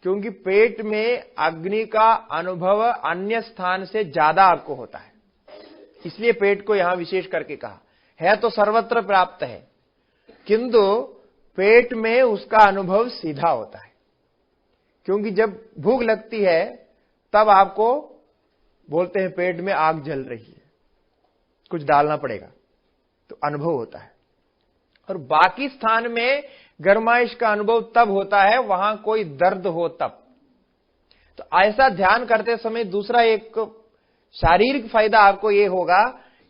क्योंकि पेट में अग्नि का अनुभव अन्य स्थान से ज्यादा आपको होता है, इसलिए पेट को यहां विशेष करके कहा है। तो सर्वत्र प्राप्त है, किंतु पेट में उसका अनुभव सीधा होता है, क्योंकि जब भूख लगती है तब आपको बोलते हैं पेट में आग जल रही है, कुछ डालना पड़ेगा, तो अनुभव होता है। और बाकी स्थान में गर्माइश का अनुभव तब होता है वहां कोई दर्द हो तब। तो ऐसा ध्यान करते समय दूसरा एक शारीरिक फायदा आपको ये होगा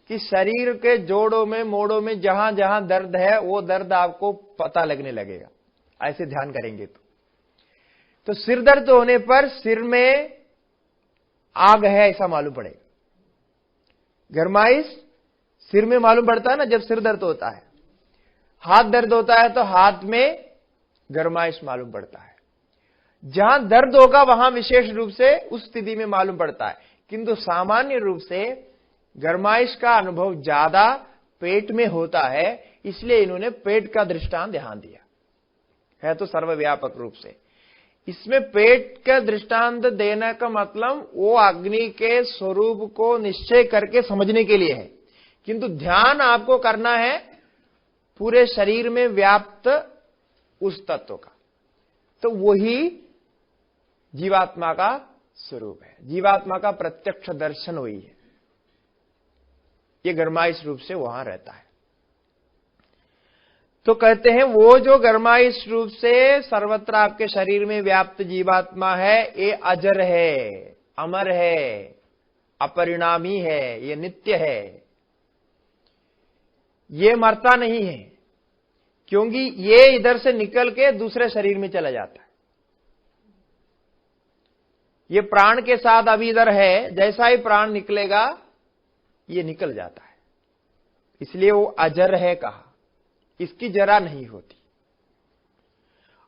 कि शरीर के जोड़ों में मोड़ों में जहां जहां दर्द है वो दर्द आपको पता लगने लगेगा, ऐसे ध्यान करेंगे तो सिर दर्द होने पर सिर में आग है ऐसा मालूम पड़ेगा। गर्माइश सिर में मालूम पड़ता है ना जब सिर दर्द होता है। हाथ दर्द होता है तो हाथ में गर्माइश मालूम पड़ता है। जहां दर्द होगा वहां विशेष रूप से उस स्थिति में मालूम पड़ता है, किंतु सामान्य रूप से गर्माइश का अनुभव ज्यादा पेट में होता है, इसलिए इन्होंने पेट का दृष्टांत यहां दिया है। तो सर्वव्यापक रूप से इसमें पेट का दृष्टांत देने का मतलब वो अग्नि के स्वरूप को निश्चय करके समझने के लिए है, किंतु ध्यान आपको करना है पूरे शरीर में व्याप्त उस तत्व का। तो वही जीवात्मा का स्वरूप है, जीवात्मा का प्रत्यक्ष दर्शन वही है। ये गर्माइश रूप से वहां रहता है। तो कहते हैं वो जो गर्माइश रूप से सर्वत्र आपके शरीर में व्याप्त जीवात्मा है, ये अजर है, अमर है, अपरिणामी है, ये नित्य है, ये मरता नहीं है, क्योंकि ये इधर से निकल के दूसरे शरीर में चला जाता है। ये प्राण के साथ अभी इधर है, जैसा ही प्राण निकलेगा ये निकल जाता है, इसलिए वो अजर है कहा, इसकी जरा नहीं होती।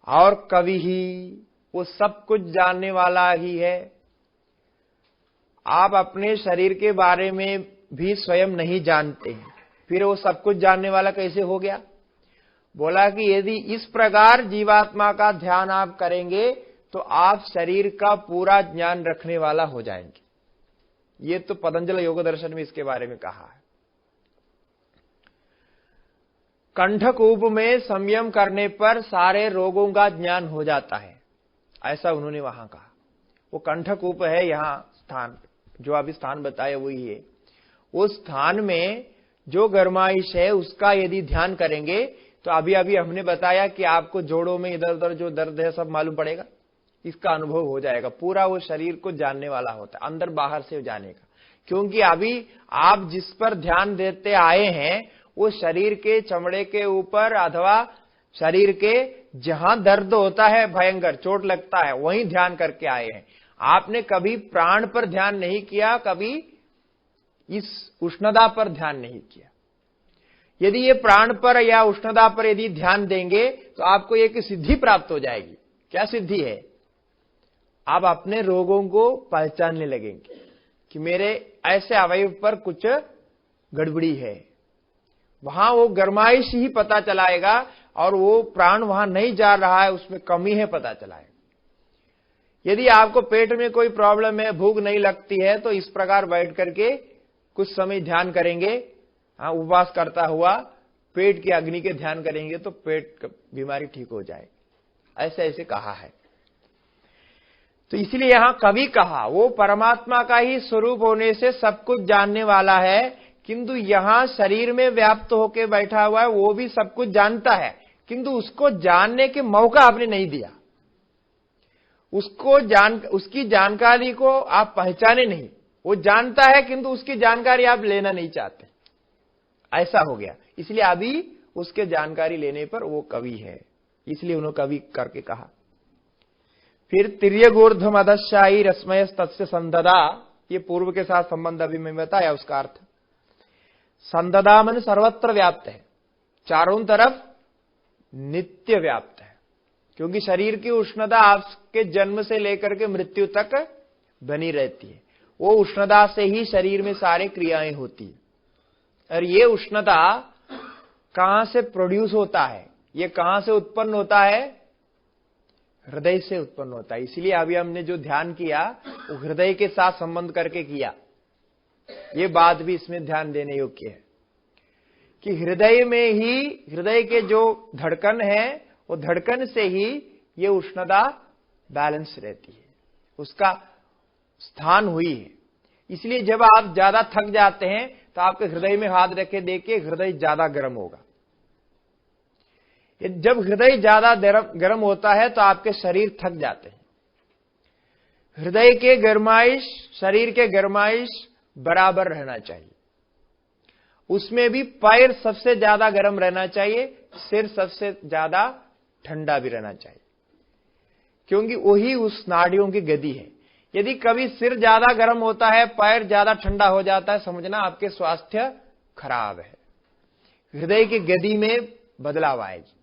और कवि ही, वो सब कुछ जानने वाला ही है। आप अपने शरीर के बारे में भी स्वयं नहीं जानते हैं, फिर वो सब कुछ जानने वाला कैसे हो गया? बोला कि यदि इस प्रकार जीवात्मा का ध्यान आप करेंगे तो आप शरीर का पूरा ज्ञान रखने वाला हो जाएंगे। ये तो पतंजलि योग दर्शन में इसके बारे में कहा है। कंठकूप में संयम करने पर सारे रोगों का ज्ञान हो जाता है, ऐसा उन्होंने वहां कहा। वो कंठकूप है यहां स्थान, जो अभी स्थान बताया वही है। उस स्थान में जो गर्माइश है उसका यदि ध्यान करेंगे तो अभी अभी हमने बताया कि आपको जोड़ों में इधर उधर जो दर्द है सब मालूम पड़ेगा, इसका अनुभव हो जाएगा। पूरा वो शरीर को जानने वाला होता है, अंदर बाहर से जानेगा, क्योंकि अभी आप जिस पर ध्यान देते आए हैं वो शरीर के चमड़े के ऊपर अथवा शरीर के जहां दर्द होता है, भयंकर चोट लगता है, वहीं ध्यान करके आए हैं। आपने कभी प्राण पर ध्यान नहीं किया, कभी इस उष्णता पर ध्यान नहीं किया। यदि ये प्राण पर या उष्णता पर यदि ध्यान देंगे तो आपको एक सिद्धि प्राप्त हो जाएगी। क्या सिद्धि है? आप अपने रोगों को पहचानने लगेंगे कि मेरे ऐसे अवयव पर कुछ गड़बड़ी है। वहां वो गर्माइश ही पता चलाएगा और वो प्राण वहां नहीं जा रहा है, उसमें कमी है पता चलाएगा। यदि आपको पेट में कोई प्रॉब्लम है, भूख नहीं लगती है, तो इस प्रकार बैठ करके कुछ समय ध्यान करेंगे, उपवास करता हुआ पेट की अग्नि के ध्यान करेंगे तो पेट बीमारी ठीक हो जाए। ऐसे ऐसे कहा है। तो इसलिए यहां कवि कहा वो परमात्मा का ही स्वरूप होने से सब कुछ जानने वाला है, किंतु यहां शरीर में व्याप्त होकर बैठा हुआ है, वो भी सब कुछ जानता है, किंतु उसको जानने के मौका आपने नहीं दिया। उसकी जानकारी को आप पहचाने नहीं। वो जानता है किंतु उसकी जानकारी आप लेना नहीं चाहते, ऐसा हो गया। इसलिए अभी उसके जानकारी लेने पर वो कवि है, इसलिए उन्होंने कवि करके कहा। फिर तिर्यगूर्ध्व अधशाई रश्मय तस्य संददा, ये पूर्व के साथ संबंध अभी मैं बताया। उसका अर्थ संददा मन सर्वत्र व्याप्त है, चारों तरफ नित्य व्याप्त है, क्योंकि शरीर की उष्णता आपके जन्म से लेकर के मृत्यु तक बनी रहती है। वो उष्णता से ही शरीर में सारे क्रियाएं होती है। और ये उष्णता कहां से प्रोड्यूस होता है, ये कहां से उत्पन्न होता है? हृदय से उत्पन्न होता है। इसलिए अभी हमने जो ध्यान किया वो हृदय के साथ संबंध करके किया। ये बात भी इसमें ध्यान देने योग्य है कि हृदय में ही, हृदय के जो धड़कन है, वो धड़कन से ही ये उष्णता बैलेंस रहती है, उसका स्थान हुई है। इसलिए जब आप ज्यादा थक जाते हैं तो आपके हृदय में हाथ रखे देखिए, हृदय ज्यादा गर्म होगा। जब हृदय ज्यादा गर्म होता है तो आपके शरीर थक जाते हैं। हृदय के गर्माइश, शरीर के गर्माइश बराबर रहना चाहिए। उसमें भी पैर सबसे ज्यादा गर्म रहना चाहिए, सिर सबसे ज्यादा ठंडा भी रहना चाहिए, क्योंकि वही उस नाड़ियों की गति है। यदि कभी सिर ज्यादा गर्म होता है, पैर ज्यादा ठंडा हो जाता है, समझना आपके स्वास्थ्य खराब है, हृदय की गति में बदलाव आएगी।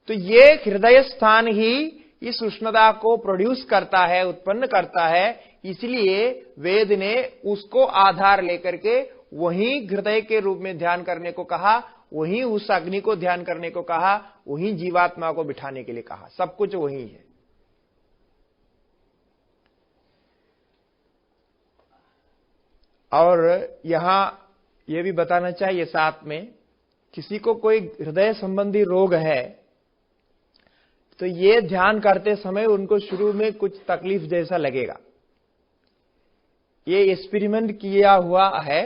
तो ये हृदय स्थान ही इस उष्णता को प्रोड्यूस करता है, उत्पन्न करता है। इसलिए वेद ने उसको आधार लेकर के वहीं हृदय के रूप में ध्यान करने को कहा, वहीं उस अग्नि को ध्यान करने को कहा, वहीं जीवात्मा को बिठाने के लिए कहा। सब कुछ वहीं है। और यहां यह भी बताना चाहिए साथ में, किसी को कोई हृदय संबंधी रोग है तो ये ध्यान करते समय उनको शुरू में कुछ तकलीफ जैसा लगेगा। ये एक्सपेरिमेंट किया हुआ है,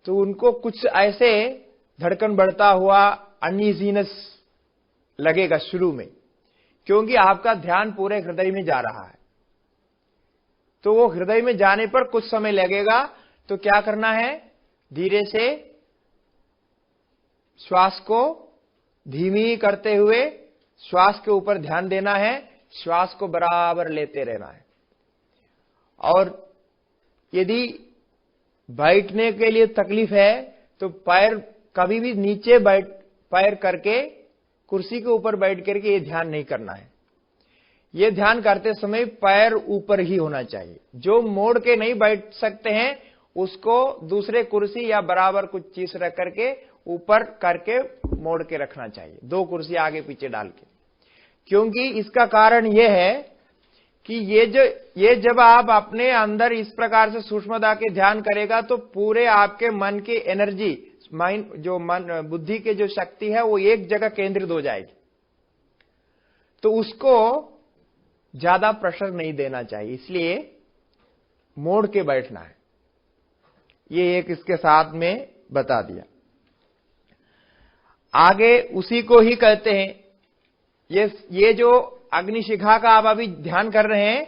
तो उनको कुछ ऐसे धड़कन बढ़ता हुआ अनईजीनेस लगेगा शुरू में, क्योंकि आपका ध्यान पूरे हृदय में जा रहा है। तो वो हृदय में जाने पर कुछ समय लगेगा। तो क्या करना है? धीरे से श्वास को धीमी करते हुए श्वास के ऊपर ध्यान देना है, श्वास को बराबर लेते रहना है। और यदि बैठने के लिए तकलीफ है तो पैर कभी भी नीचे पैर करके कुर्सी के ऊपर बैठ करके ये ध्यान नहीं करना है। ये ध्यान करते समय पैर ऊपर ही होना चाहिए। जो मोड़ के नहीं बैठ सकते हैं उसको दूसरे कुर्सी या बराबर कुछ चीज रख करके ऊपर करके मोड़ के रखना चाहिए, दो कुर्सी आगे पीछे डाल के। क्योंकि इसका कारण यह है कि ये जब आप अपने अंदर इस प्रकार से सूक्ष्मता के ध्यान करेगा तो पूरे आपके मन की एनर्जी, माइंड जो मन बुद्धि के जो शक्ति है वो एक जगह केंद्रित हो जाएगी। तो उसको ज्यादा प्रेशर नहीं देना चाहिए, इसलिए मोड़ के बैठना है। ये एक इसके साथ में बता दिया। आगे उसी को ही कहते हैं, ये जो अग्निशिखा का आप अभी ध्यान कर रहे हैं,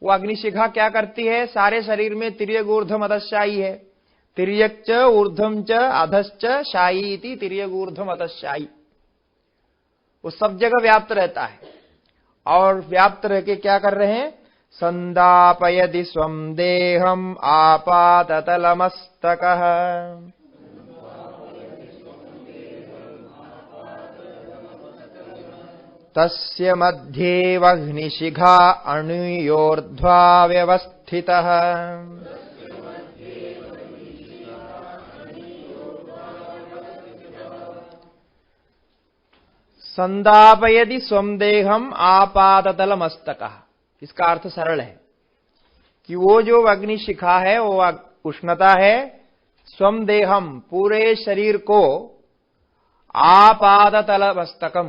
वो अग्निशिखा क्या करती है? सारे शरीर में तिर्यगूर्ध्व अधश्चाई है, तिर्यक्च ऊर्ध्वम च अधश्च शायी इति तिर्यगूर्ध्वम अधशायी। वो सब जगह व्याप्त रहता है और व्याप्त रह के क्या कर रहे हैं? संदापयति स्वम देहम आपाततलमस्तकः तस्य मध्ये वह्निशिखा अणुयोर्ध्वा व्यवस्थितः। संदापयति स्वम देहम आपाततल मस्तकः। इसका अर्थ सरल है कि वो जो अग्निशिखा है वो उष्णता है, स्वम देहम पूरे शरीर को, आपादतल मस्तकम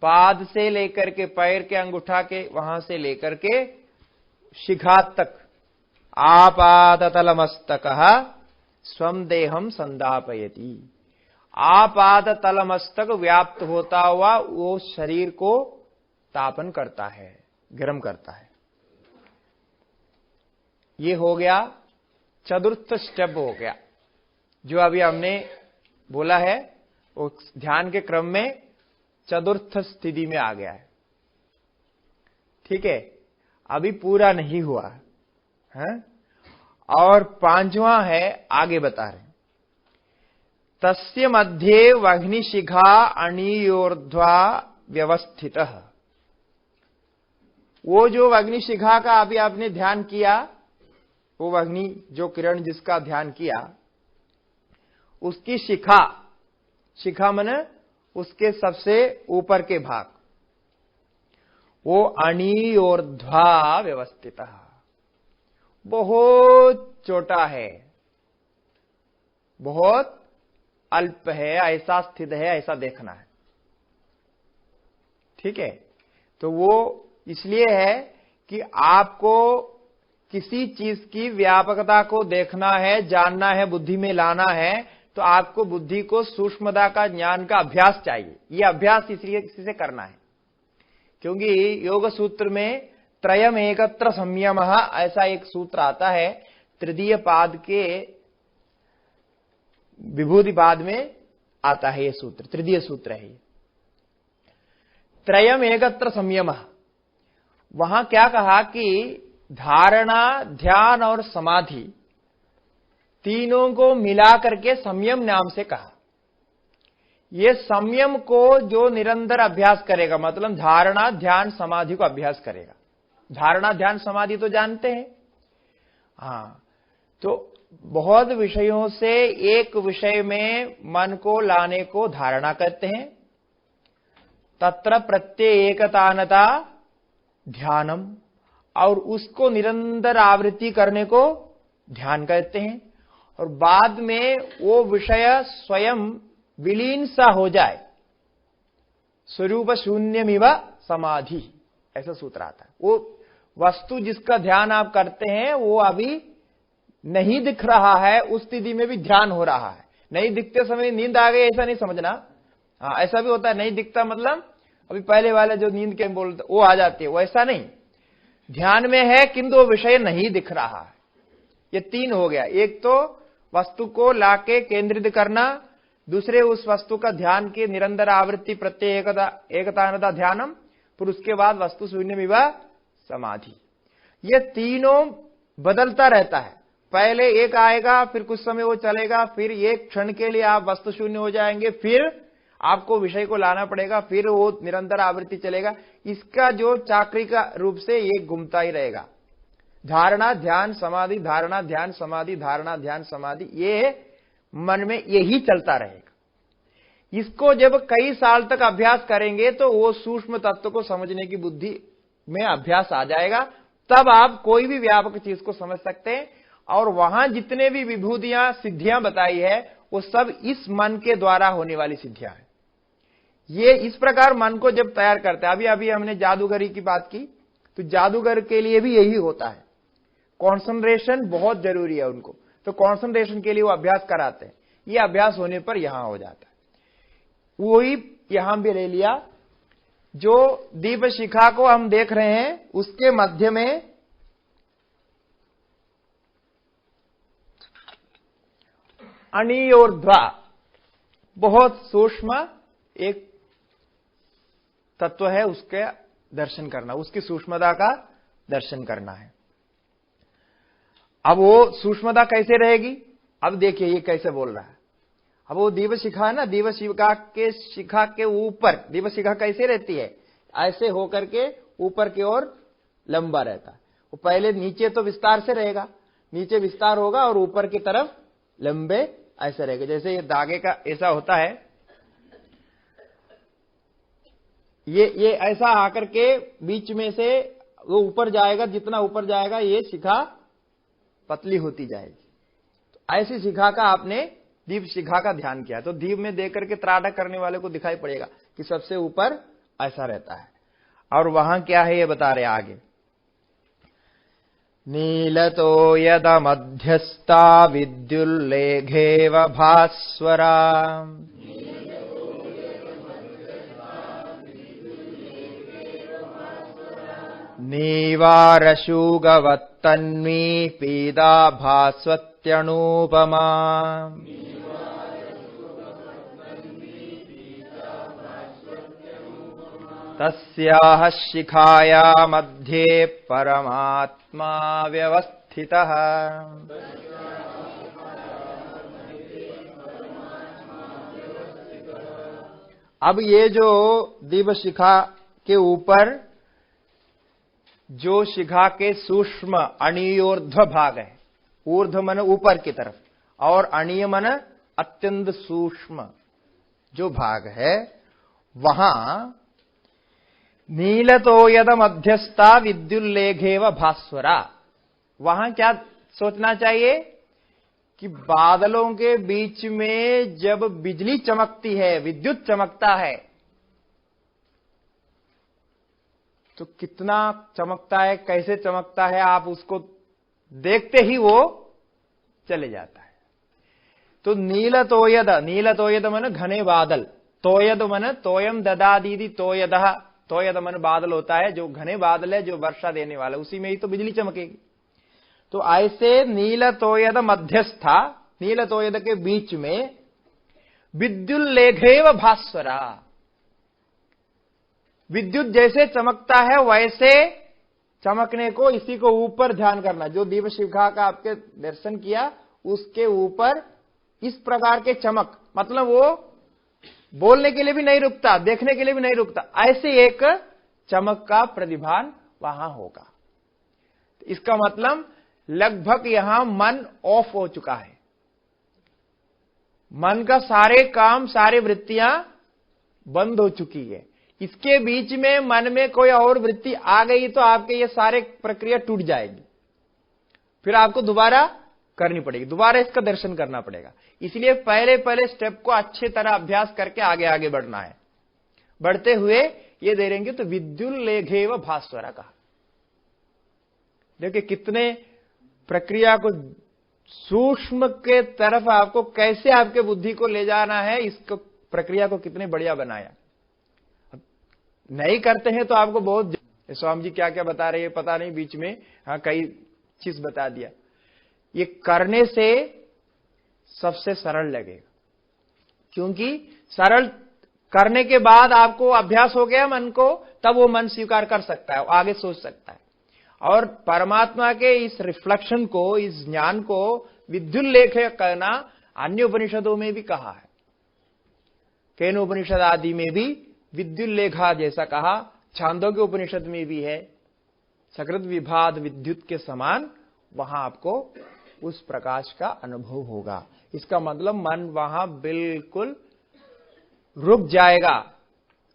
पाद से लेकर के पैर के अंगूठा के वहां से लेकर के शिखा तक, आपादतल मस्तकः स्वम देहम संदापयति। आपाद तलमस्तक व्याप्त होता हुआ वो शरीर को तापन करता है, गर्म करता है। ये हो गया चतुर्थ स्टेप हो गया जो अभी हमने बोला है, वो ध्यान के क्रम में चतुर्थ स्थिति में आ गया है। ठीक है, अभी पूरा नहीं हुआ है और पांचवा है, आगे बता रहे हैं। तस्य मध्ये वह्निशिखा अणियोर्ध्वा व्यवस्थितः। वो जो अग्निशिखा का अभी आपने ध्यान किया, वो अग्नि जो किरण जिसका ध्यान किया, उसकी शिखा, शिखा माने उसके सबसे ऊपर के भाग, वो अणियोर्ध्वा व्यवस्थितः, बहुत छोटा है, बहुत अल्प है, ऐसा स्थित है, ऐसा देखना है। ठीक है, तो वो इसलिए है कि आपको किसी चीज की व्यापकता को देखना है, जानना है, बुद्धि में लाना है, तो आपको बुद्धि को सूक्ष्मता का ज्ञान का अभ्यास चाहिए। ये अभ्यास इसलिए किसी से करना है क्योंकि योग सूत्र में त्रयम एकत्र संयम ऐसा एक सूत्र आता है, तृतीय पाद के विभूति पाद में आता है ये सूत्र, तृतीय सूत्र है ये। त्रयम एकत्र संयम, वहां क्या कहा कि धारणा, ध्यान और समाधि तीनों को मिला करके संयम नाम से कहा। ये संयम को जो निरंतर अभ्यास करेगा, मतलब धारणा, ध्यान, समाधि को अभ्यास करेगा। धारणा, ध्यान, समाधि तो जानते हैं, हाँ, तो बहुत विषयों से एक विषय में मन को लाने को धारणा कहते हैं। तत्र प्रत्येकतानता ध्यानम, और उसको निरंतर आवृत्ति करने को ध्यान कहते हैं। और बाद में वो विषय स्वयं विलीन सा हो जाए, स्वरूप शून्यमिव समाधि, ऐसा सूत्र आता है। वो वस्तु जिसका ध्यान आप करते हैं वो अभी नहीं दिख रहा है, उस स्थिति में भी ध्यान हो रहा है। नहीं दिखते समय नींद आ गई ऐसा नहीं समझना, हाँ ऐसा भी होता है, नहीं दिखता मतलब अभी पहले वाले जो नींद के बोलते वो आ जाती है, वो ऐसा नहीं, ध्यान में है किंतु वो विषय नहीं दिख रहा है। ये तीन हो गया, एक तो वस्तु को लाके केंद्रित करना, दूसरे उस वस्तु का ध्यान की निरंतर आवृत्ति एकतानता ध्यानम, फिर उसके बाद वस्तु शून्यमिव समाधि। ये तीनों बदलता रहता है, पहले एक आएगा, फिर कुछ समय वो चलेगा, फिर एक क्षण के लिए आप वस्तु शून्य हो जाएंगे, फिर आपको विषय को लाना पड़ेगा, फिर वो निरंतर आवृत्ति चलेगा। इसका जो चाकरी का रूप से ये घूमता ही रहेगा, धारणा ध्यान समाधि, धारणा ध्यान समाधि, धारणा ध्यान समाधि, ये मन में यही चलता रहेगा। इसको जब कई साल तक अभ्यास करेंगे तो वो सूक्ष्म तत्व को समझने की बुद्धि में अभ्यास आ जाएगा, तब आप कोई भी व्यापक चीज को समझ सकते हैं। और वहां जितने भी विभूतियां, सिद्धियां बताई है, वो सब इस मन के द्वारा होने वाली सिद्धियां हैं। ये इस प्रकार मन को जब तैयार करते हैं, अभी अभी हमने जादूगरी की बात की, तो जादूगर के लिए भी यही होता है, कंसंट्रेशन बहुत जरूरी है उनको, तो कंसंट्रेशन के लिए वो अभ्यास कराते हैं। ये अभ्यास होने पर यहां हो जाता है। वही यहां भी ले लिया, जो दीप शिखा को हम देख रहे हैं उसके मध्य में अणियोर्ध्वा, बहुत सूक्ष्म एक तत्व है, उसके दर्शन करना, उसकी सूक्ष्मता का दर्शन करना है। अब वो सूक्ष्मता कैसे रहेगी? अब देखिए ये कैसे बोल रहा है। अब वो दीव शिखा है ना, दीव शिखा के ऊपर, दीव शिखा कैसे रहती है? ऐसे होकर के ऊपर की ओर लंबा रहता है। वो पहले नीचे तो विस्तार से रहेगा, नीचे विस्तार होगा और ऊपर की तरफ लंबे ऐसे रहेगा। जैसे ये धागे का ऐसा होता है, ये ऐसा आकर के बीच में से वो ऊपर जाएगा, जितना ऊपर जाएगा ये शिखा पतली होती जाएगी। तो ऐसी शिखा का आपने दीप शिखा का ध्यान किया तो दीप में देकर के त्राटक करने वाले को दिखाई पड़ेगा कि सबसे ऊपर ऐसा रहता है। और वहां क्या है ये बता रहे आगे, नीलतो यद मध्यस्था विद्युल्लेघेव भास्वरा, नीवारशुगवत्तन्वी पीदा भास्वत्यनूपमा। तस्याः शिखाया मध्ये परमात्मा व्यवस्थितः। अब ये जो दिव्य शिखा के ऊपर जो शिखा के सूक्ष्म अणियोर्ध्व भाग है, ऊर्ध्व मन ऊपर की तरफ और अणीय मन अत्यंत सूक्ष्म जो भाग है, वहां नीलतोयद मध्यस्था विद्युल्लेघेव भास्वरा, वहां क्या सोचना चाहिए कि बादलों के बीच में जब बिजली चमकती है, विद्युत चमकता है, तो कितना चमकता है, कैसे चमकता है, आप उसको देखते ही वो चले जाता है। तो नीलतोयद मन घने बादल, तोयद मन तोयम ददादीदी तोयदः, तोयद मन बादल होता है जो घने बादल है, जो वर्षा देने वाला, उसी में ही तो बिजली चमकेगी। तो ऐसे नीलतोयद मध्यस्था, नीलतोयद के बीच में विद्युल्लेघेव भास्वरा, विद्युत जैसे चमकता है वैसे चमकने को, इसी को ऊपर ध्यान करना। जो दिव्य शिखा का आपके दर्शन किया उसके ऊपर इस प्रकार के चमक, मतलब वो बोलने के लिए भी नहीं रुकता, देखने के लिए भी नहीं रुकता, ऐसे एक चमक का प्रतिभान वहां होगा। इसका मतलब लगभग यहां मन ऑफ हो चुका है, मन का सारे काम, सारी वृत्तियां बंद हो चुकी है। इसके बीच में मन में कोई और वृत्ति आ गई तो आपके ये सारे प्रक्रिया टूट जाएगी, फिर आपको दोबारा करनी पड़ेगी, दोबारा इसका दर्शन करना पड़ेगा। इसलिए पहले पहले स्टेप को अच्छी तरह अभ्यास करके आगे आगे बढ़ना है। बढ़ते हुए ये दे देंगे तो विद्युल्लेघेव भास्वरा कहा। देखिए कितने प्रक्रिया को सूक्ष्म के तरफ आपको कैसे आपके बुद्धि को ले जाना है, इसको प्रक्रिया को कितने बढ़िया बनाया। नहीं करते हैं तो आपको बहुत, स्वामी जी क्या क्या बता रहे हैं पता नहीं, बीच में हाँ कई चीज बता दिया। ये करने से सबसे सरल लगेगा, क्योंकि सरल करने के बाद आपको अभ्यास हो गया मन को, तब वो मन स्वीकार कर सकता है, आगे सोच सकता है। और परमात्मा के इस रिफ्लेक्शन को, इस ज्ञान को विद्युल्लेख करना अन्य उपनिषदों में भी कहा है, केन उपनिषद आदि में भी विद्युल्लेखा जैसा कहा, छांदोग्य उपनिषद में भी है, सकृत विभाद विद्युत के समान वहां आपको उस प्रकाश का अनुभव होगा। इसका मतलब मन वहां बिल्कुल रुक जाएगा,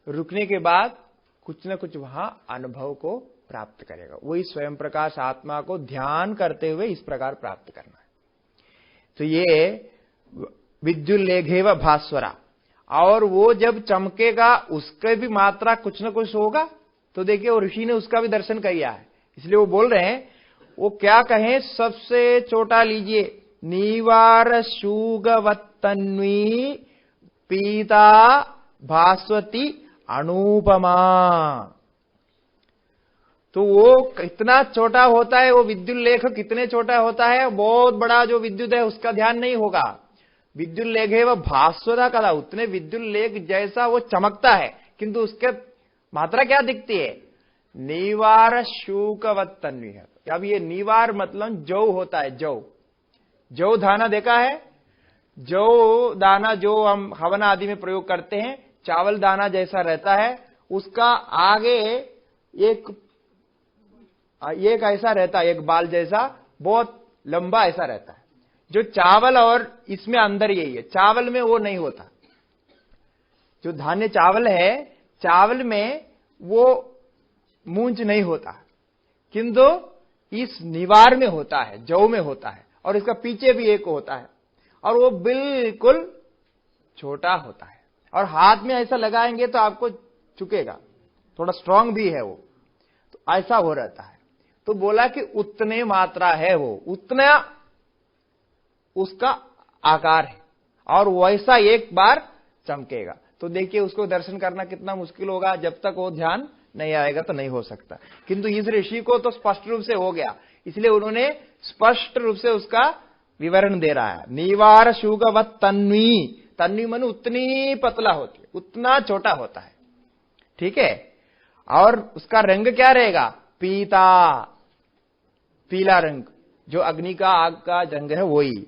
रुकने के बाद कुछ न कुछ वहां अनुभव को प्राप्त करेगा। वही स्वयं प्रकाश आत्मा को ध्यान करते हुए इस प्रकार प्राप्त करना है। तो ये विद्युल्लेघेव भास्वरा, और वो जब चमकेगा उसके भी मात्रा कुछ न कुछ होगा। तो देखिए वो ऋषि ने उसका भी दर्शन किया है, इसलिए वो बोल रहे हैं, वो क्या कहें, सबसे छोटा लीजिए, नीवार शूगवत्तन्वी पीता भास्वती अनुपमा। तो वो कितना छोटा होता है, वो विद्युल्लेख कितने छोटा होता है, बहुत बड़ा जो विद्युत है उसका ध्यान नहीं होगा। विद्युल्लेघे व भास्वता कदा, उतने विद्युल्लेख जैसा वो चमकता है, किंतु उसके मात्रा क्या दिखती है? नीवार शूकवत तन्वी है। अब ये नीवार मतलब जौ होता है, जौ दाना देखा है? जौ दाना जो हम हवन आदि में प्रयोग करते हैं, चावल दाना जैसा रहता है, उसका आगे एक ऐसा रहता है, एक बाल जैसा, बहुत लंबा ऐसा रहता है। जो चावल और इसमें अंदर यही है, चावल में वो नहीं होता। जो धान्य चावल है, चावल में वो मूंछ नहीं होता, किंतु इस निवार में होता है, जौ में होता है, और इसका पीछे भी एक होता है, और वो बिल्कुल छोटा होता है, और हाथ में ऐसा लगाएंगे तो आपको चुकेगा, थोड़ा स्ट्रांग भी है वो, तो ऐसा हो रहता है। तो बोला कि उतने मात्रा है, वो उतना उसका आकार है, और वैसा एक बार चमकेगा। तो देखिए उसको दर्शन करना कितना मुश्किल होगा, जब तक वो ध्यान नहीं आएगा तो नहीं हो सकता। किंतु इस ऋषि को तो स्पष्ट रूप से हो गया, इसलिए उन्होंने स्पष्ट रूप से उसका विवरण दे रहा है। नीवार शुगवत तन्वी, तन्वी मन उतनी पतला होती है, उतना छोटा होता है, ठीक है। और उसका रंग क्या रहेगा? पीता, पीला रंग, जो अग्नि का, आग का रंग है वही।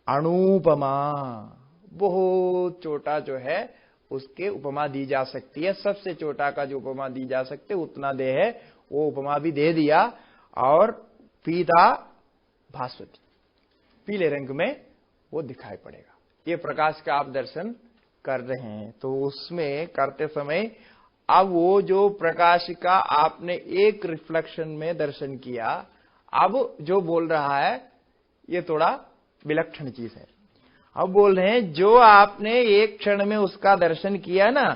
अणुपमा, बहुत छोटा जो है उसके उपमा दी जा सकती है, सबसे छोटा का जो उपमा दी जा सकती है उतना दे है, वो उपमा भी दे दिया। और पीता भास्वती, पीले रंग में वो दिखाई पड़ेगा। ये प्रकाश का आप दर्शन कर रहे हैं, तो उसमें करते समय अब वो जो प्रकाश का आपने एक रिफ्लेक्शन में दर्शन किया, अब जो बोल रहा है ये थोड़ा विलक्षण चीज है। अब बोल रहे हैं जो आपने एक क्षण में उसका दर्शन किया ना,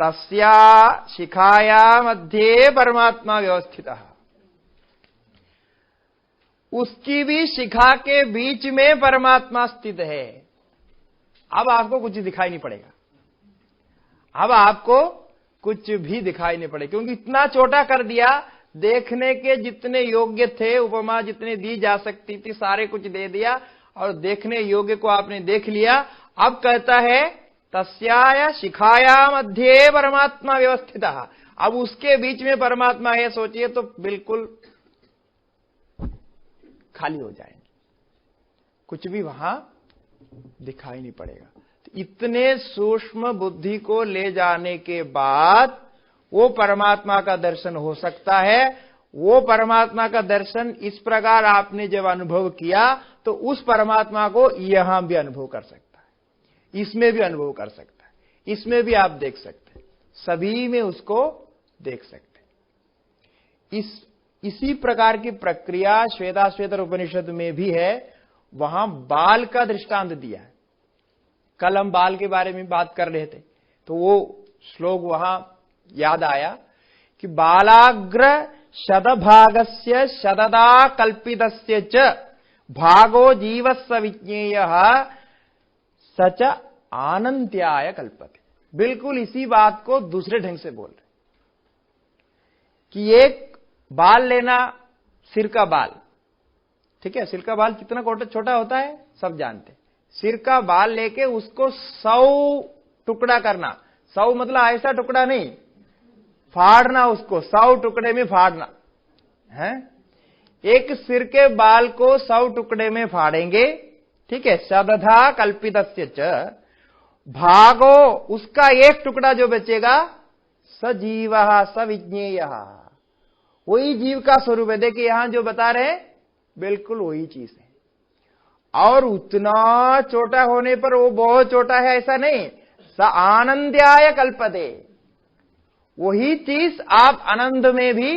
तस्या शिखाया मध्य परमात्मा व्यवस्थित, उसकी भी शिखा के बीच में परमात्मा स्थित है। अब आपको कुछ दिखाई नहीं पड़ेगा, अब आपको कुछ भी दिखाई नहीं पड़ेगा, क्योंकि इतना छोटा कर दिया, देखने के जितने योग्य थे, उपमा जितने दी जा सकती थी सारे कुछ दे दिया, और देखने योग्य को आपने देख लिया। अब कहता है तस्याया शिखाया मध्य परमात्मा व्यवस्थित, अब उसके बीच में परमात्मा है। सोचिए तो बिल्कुल खाली हो जाएंगे, कुछ भी वहां दिखाई नहीं पड़ेगा। तो इतने सूक्ष्म बुद्धि को ले जाने के बाद वो परमात्मा का दर्शन हो सकता है। वो परमात्मा का दर्शन इस प्रकार आपने जब अनुभव किया, तो उस परमात्मा को यहां भी अनुभव कर सकता है, इसमें भी अनुभव कर सकता है, इसमें भी आप देख सकते हैं, सभी में उसको देख सकते हैं। इसी प्रकार की प्रक्रिया श्वेताश्वेतर उपनिषद में भी है। वहां बाल का दृष्टांत दिया है। कल हम बाल के बारे में बात कर रहे थे, तो वो श्लोक वहां याद आया कि बालाग्र शतभागस्य शतदा कल्पितस्य च भागो जीवस्य विज्ञेयः सच आनंत्याय कल्पते। बिल्कुल इसी बात को दूसरे ढंग से बोल रहे कि एक बाल लेना, सिर का बाल, ठीक है, सिर का बाल कितना छोटा होता है सब जानते हैं। सिर का बाल लेके उसको 100 टुकड़ा करना, 100 मतलब ऐसा टुकड़ा नहीं, फाड़ना, उसको 100 टुकड़े में फाड़ना है। एक सिर के बाल को 100 टुकड़े में फाड़ेंगे, ठीक है। शतधा कल्पितस्य च भागो, उसका एक टुकड़ा जो बचेगा, सजीवः सविज्ञेयः, वही जीव का स्वरूप है। देखिए यहां जो बता रहे हैं बिल्कुल वही चीज है। और उतना छोटा होने पर वो बहुत छोटा है ऐसा नहीं, स आनंद्याय कल्पते, वही चीज आप आनंद में भी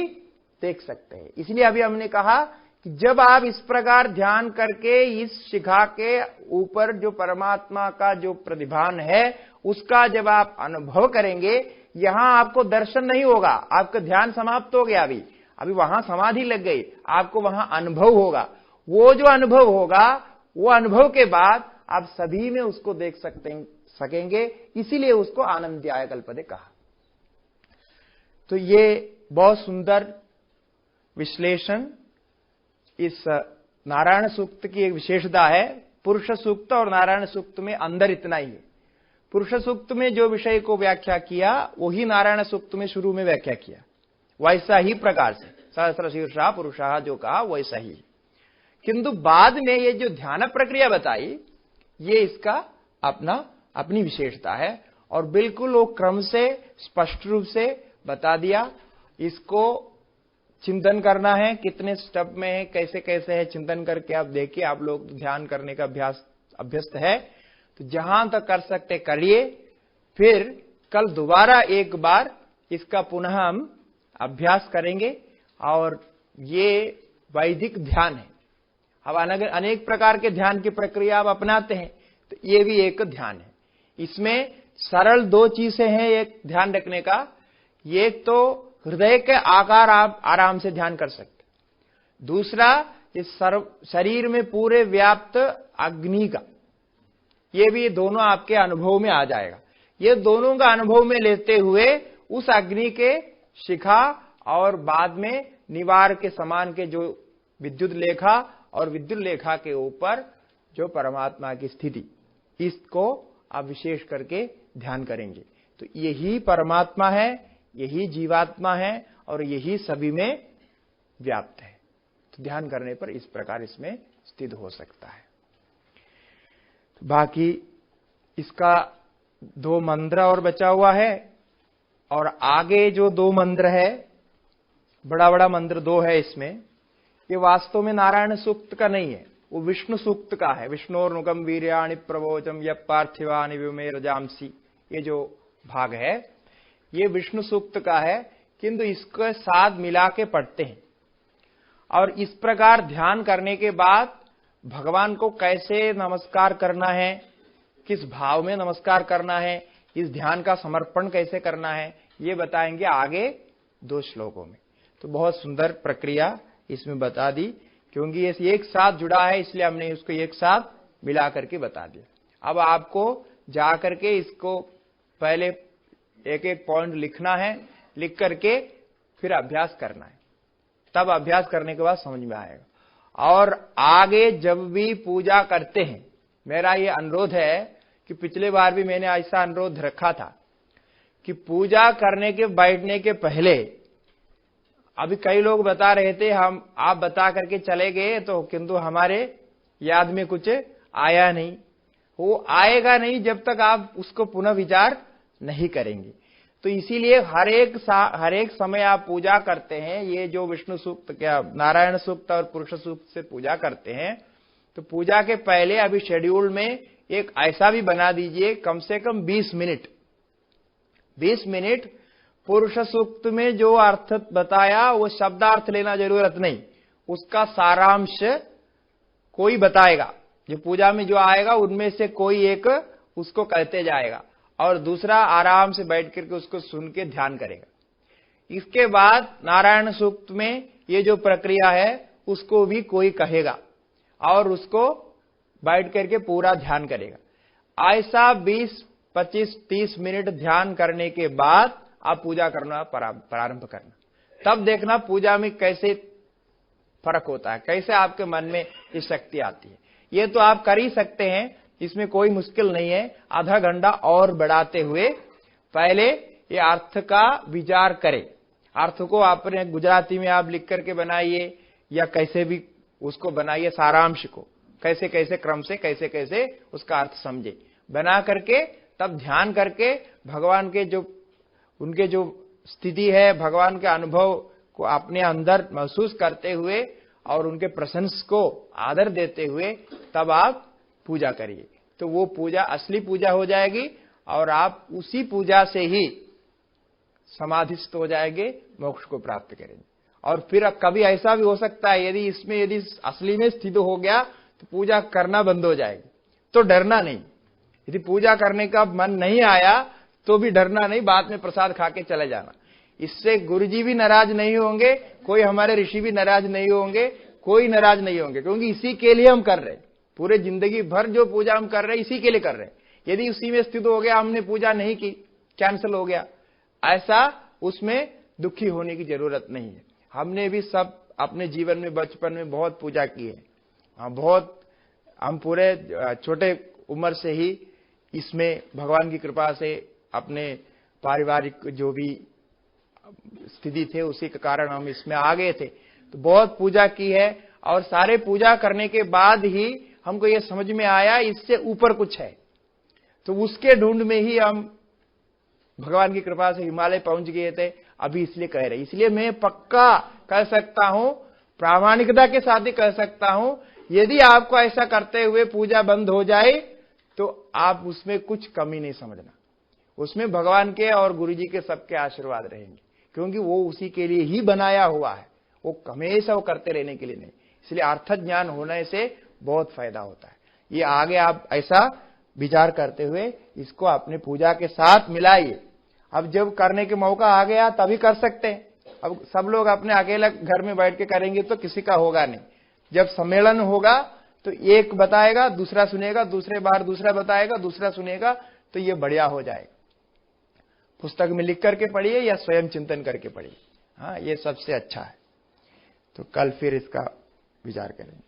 देख सकते हैं। इसलिए अभी हमने कहा कि जब आप इस प्रकार ध्यान करके इस शिखा के ऊपर जो परमात्मा का जो प्रतिभान है उसका जब आप अनुभव करेंगे, यहां आपको दर्शन नहीं होगा, आपका ध्यान समाप्त हो गया, अभी वहां समाधि लग गई, आपको वहां अनुभव होगा। वो जो अनुभव होगा, वो अनुभव के बाद आप सभी में उसको देख सकेंगे, इसीलिए उसको आनंद्याय कल्पते कहा। तो ये बहुत सुंदर विश्लेषण इस नारायण सूक्त की एक विशेषता है पुरुष सूक्त और नारायण सूक्त में अंदर इतना ही है। पुरुष सूक्त में जो विषय को व्याख्या किया वही नारायण सूक्त में शुरू में व्याख्या किया, वैसा ही प्रकार से सहस्र शीर्षा पुरुषा जो कहा वैसा ही। किंतु बाद में ये जो ध्यान प्रक्रिया बताई ये इसका अपनी विशेषता है और बिल्कुल वो क्रम से स्पष्ट रूप से बता दिया। इसको चिंतन करना है, कितने स्टेप में है, कैसे कैसे है, चिंतन करके आप देखिए। आप लोग ध्यान करने का अभ्यस्त है तो जहां तक कर सकते करिए। फिर कल दोबारा एक बार इसका पुनः हम अभ्यास करेंगे। और ये वैदिक ध्यान है। अब अनेक प्रकार के ध्यान की प्रक्रिया आप अपनाते हैं, तो ये भी एक ध्यान है। इसमें सरल दो चीजें हैं एक ध्यान रखने का। एक तो हृदय के आकार आप आराम से ध्यान कर सकते, दूसरा इस शरीर में पूरे व्याप्त अग्नि का, ये भी दोनों आपके अनुभव में आ जाएगा। ये दोनों का अनुभव में लेते हुए उस अग्नि के शिखा और बाद में निवार के समान के जो विद्युत लेखा और विद्युत लेखा के ऊपर जो परमात्मा की स्थिति, इसको आप विशेष करके ध्यान करेंगे। तो यही परमात्मा है, यही जीवात्मा है और यही सभी में व्याप्त है। तो ध्यान करने पर इस प्रकार इसमें स्थित हो सकता है। तो बाकी इसका 2 मंत्र और बचा हुआ है और आगे जो 2 मंत्र है, बड़ा बड़ा मंत्र 2 है इसमें, ये वास्तव में नारायण सूक्त का नहीं है, वो विष्णु सूक्त का है। विष्णोर्नुगम वीर्याणि प्रवोचम यः पार्थिवानि विमेरजांसि, ये जो भाग है ये विष्णु सूक्त का है, किंतु इसके साथ मिला के पढ़ते हैं। और इस प्रकार ध्यान करने के बाद भगवान को कैसे नमस्कार करना है, किस भाव में नमस्कार करना है, इस ध्यान का समर्पण कैसे करना है, ये बताएंगे आगे 2 श्लोकों में। तो बहुत सुंदर प्रक्रिया इसमें बता दी, क्योंकि ये एक साथ जुड़ा है इसलिए हमने उसको एक साथ मिला करके बता दिया। अब आपको जा करके इसको पहले एक एक पॉइंट लिखना है, लिख करके फिर अभ्यास करना है, तब अभ्यास करने के बाद समझ में आएगा। और आगे जब भी पूजा करते हैं, मेरा ये अनुरोध है कि पिछले बार भी मैंने ऐसा अनुरोध रखा था कि पूजा करने के बैठने के पहले, अभी कई लोग बता रहे थे आप बता करके चले गए तो, किंतु हमारे याद में कुछ आया नहीं। वो आएगा नहीं जब तक आप उसको पुनः विचार नहीं करेंगे। तो इसीलिए हर एक समय आप पूजा करते हैं, ये जो विष्णु सूक्त क्या नारायण सूक्त और पुरुष सूक्त से पूजा करते हैं, तो पूजा के पहले अभी शेड्यूल में एक ऐसा भी बना दीजिए, कम से कम 20 मिनट पुरुष सूक्त में जो अर्थ बताया वो शब्दार्थ लेना जरूरत नहीं, उसका सारांश कोई बताएगा, जो पूजा में जो आएगा उनमें से कोई एक उसको कहते जाएगा और दूसरा आराम से बैठ करके उसको सुन के ध्यान करेगा। इसके बाद नारायण सूक्त में ये जो प्रक्रिया है उसको भी कोई कहेगा और उसको बैठ करके पूरा ध्यान करेगा। ऐसा 20, 25, 30 मिनट ध्यान करने के बाद आप पूजा करना प्रारंभ करना, तब देखना पूजा में कैसे फर्क होता है, कैसे आपके मन में ये शक्ति आती है। ये तो आप कर ही सकते हैं, इसमें कोई मुश्किल नहीं है। आधा घंटा और बढ़ाते हुए पहले ये अर्थ का विचार करें। अर्थ को आपने गुजराती में आप लिख करके बनाइए या कैसे भी उसको बनाइए, सारांश को कैसे कैसे क्रम से कैसे कैसे उसका अर्थ समझे, बना करके तब ध्यान करके भगवान के जो उनके जो स्थिति है, भगवान के अनुभव को अपने अंदर महसूस करते हुए और उनके प्रशंस को आदर देते हुए तब आप पूजा करिए। तो वो पूजा असली पूजा हो जाएगी और आप उसी पूजा से ही समाधिस्थ हो जाएंगे, मोक्ष को प्राप्त करेंगे। और फिर कभी ऐसा भी हो सकता है यदि असली में स्थित हो गया तो पूजा करना बंद हो जाएगी, तो डरना नहीं। यदि पूजा करने का मन नहीं आया तो भी डरना नहीं, बाद में प्रसाद खा के चले जाना। इससे गुरुजी भी नाराज नहीं होंगे, कोई हमारे ऋषि भी नाराज नहीं होंगे, कोई नाराज नहीं होंगे, क्योंकि इसी के लिए हम कर रहे हैं। पूरे जिंदगी भर जो पूजा हम कर रहे हैं इसी के लिए कर रहे हैं। यदि उसी में स्थित हो गया, हमने पूजा नहीं की, कैंसिल हो गया, ऐसा उसमें दुखी होने की जरूरत नहीं है। हमने भी सब अपने जीवन में बचपन में बहुत पूजा की है, बहुत हम पूरे छोटे उम्र से ही इसमें भगवान की कृपा से अपने पारिवारिक जो भी स्थिति थे उसी के कारण हम इसमें आ गए थे। तो बहुत पूजा की है और सारे पूजा करने के बाद ही हमको ये समझ में आया इससे ऊपर कुछ है। तो उसके ढूंढ में ही हम भगवान की कृपा से हिमालय पहुंच गए थे। अभी इसलिए कह रहे, इसलिए मैं पक्का कह सकता हूं, प्रामाणिकता के साथ ही कह सकता हूं, यदि आपको ऐसा करते हुए पूजा बंद हो जाए तो आप उसमें कुछ कमी नहीं समझना। उसमें भगवान के और गुरु जी के सबके आशीर्वाद रहेंगे, क्योंकि वो उसी के लिए ही बनाया हुआ है, वो हमेशा वो करते रहने के लिए नहीं। इसलिए अर्थ ज्ञान होने से बहुत फायदा होता है। ये आगे आप ऐसा विचार करते हुए इसको अपने पूजा के साथ मिलाइए। अब जब करने के मौका आ गया तभी कर सकते हैं। अब सब लोग अपने अकेला घर में बैठ के करेंगे तो किसी का होगा नहीं। जब सम्मेलन होगा तो एक बताएगा, दूसरा सुनेगा, दूसरे बार दूसरा बताएगा, दूसरा सुनेगा, तो ये बढ़िया हो जाएगा। पुस्तक में लिख करके पढ़िए या स्वयं चिंतन करके पढ़िए। हाँ, ये सबसे अच्छा है। तो कल फिर इसका विचार करेंगे।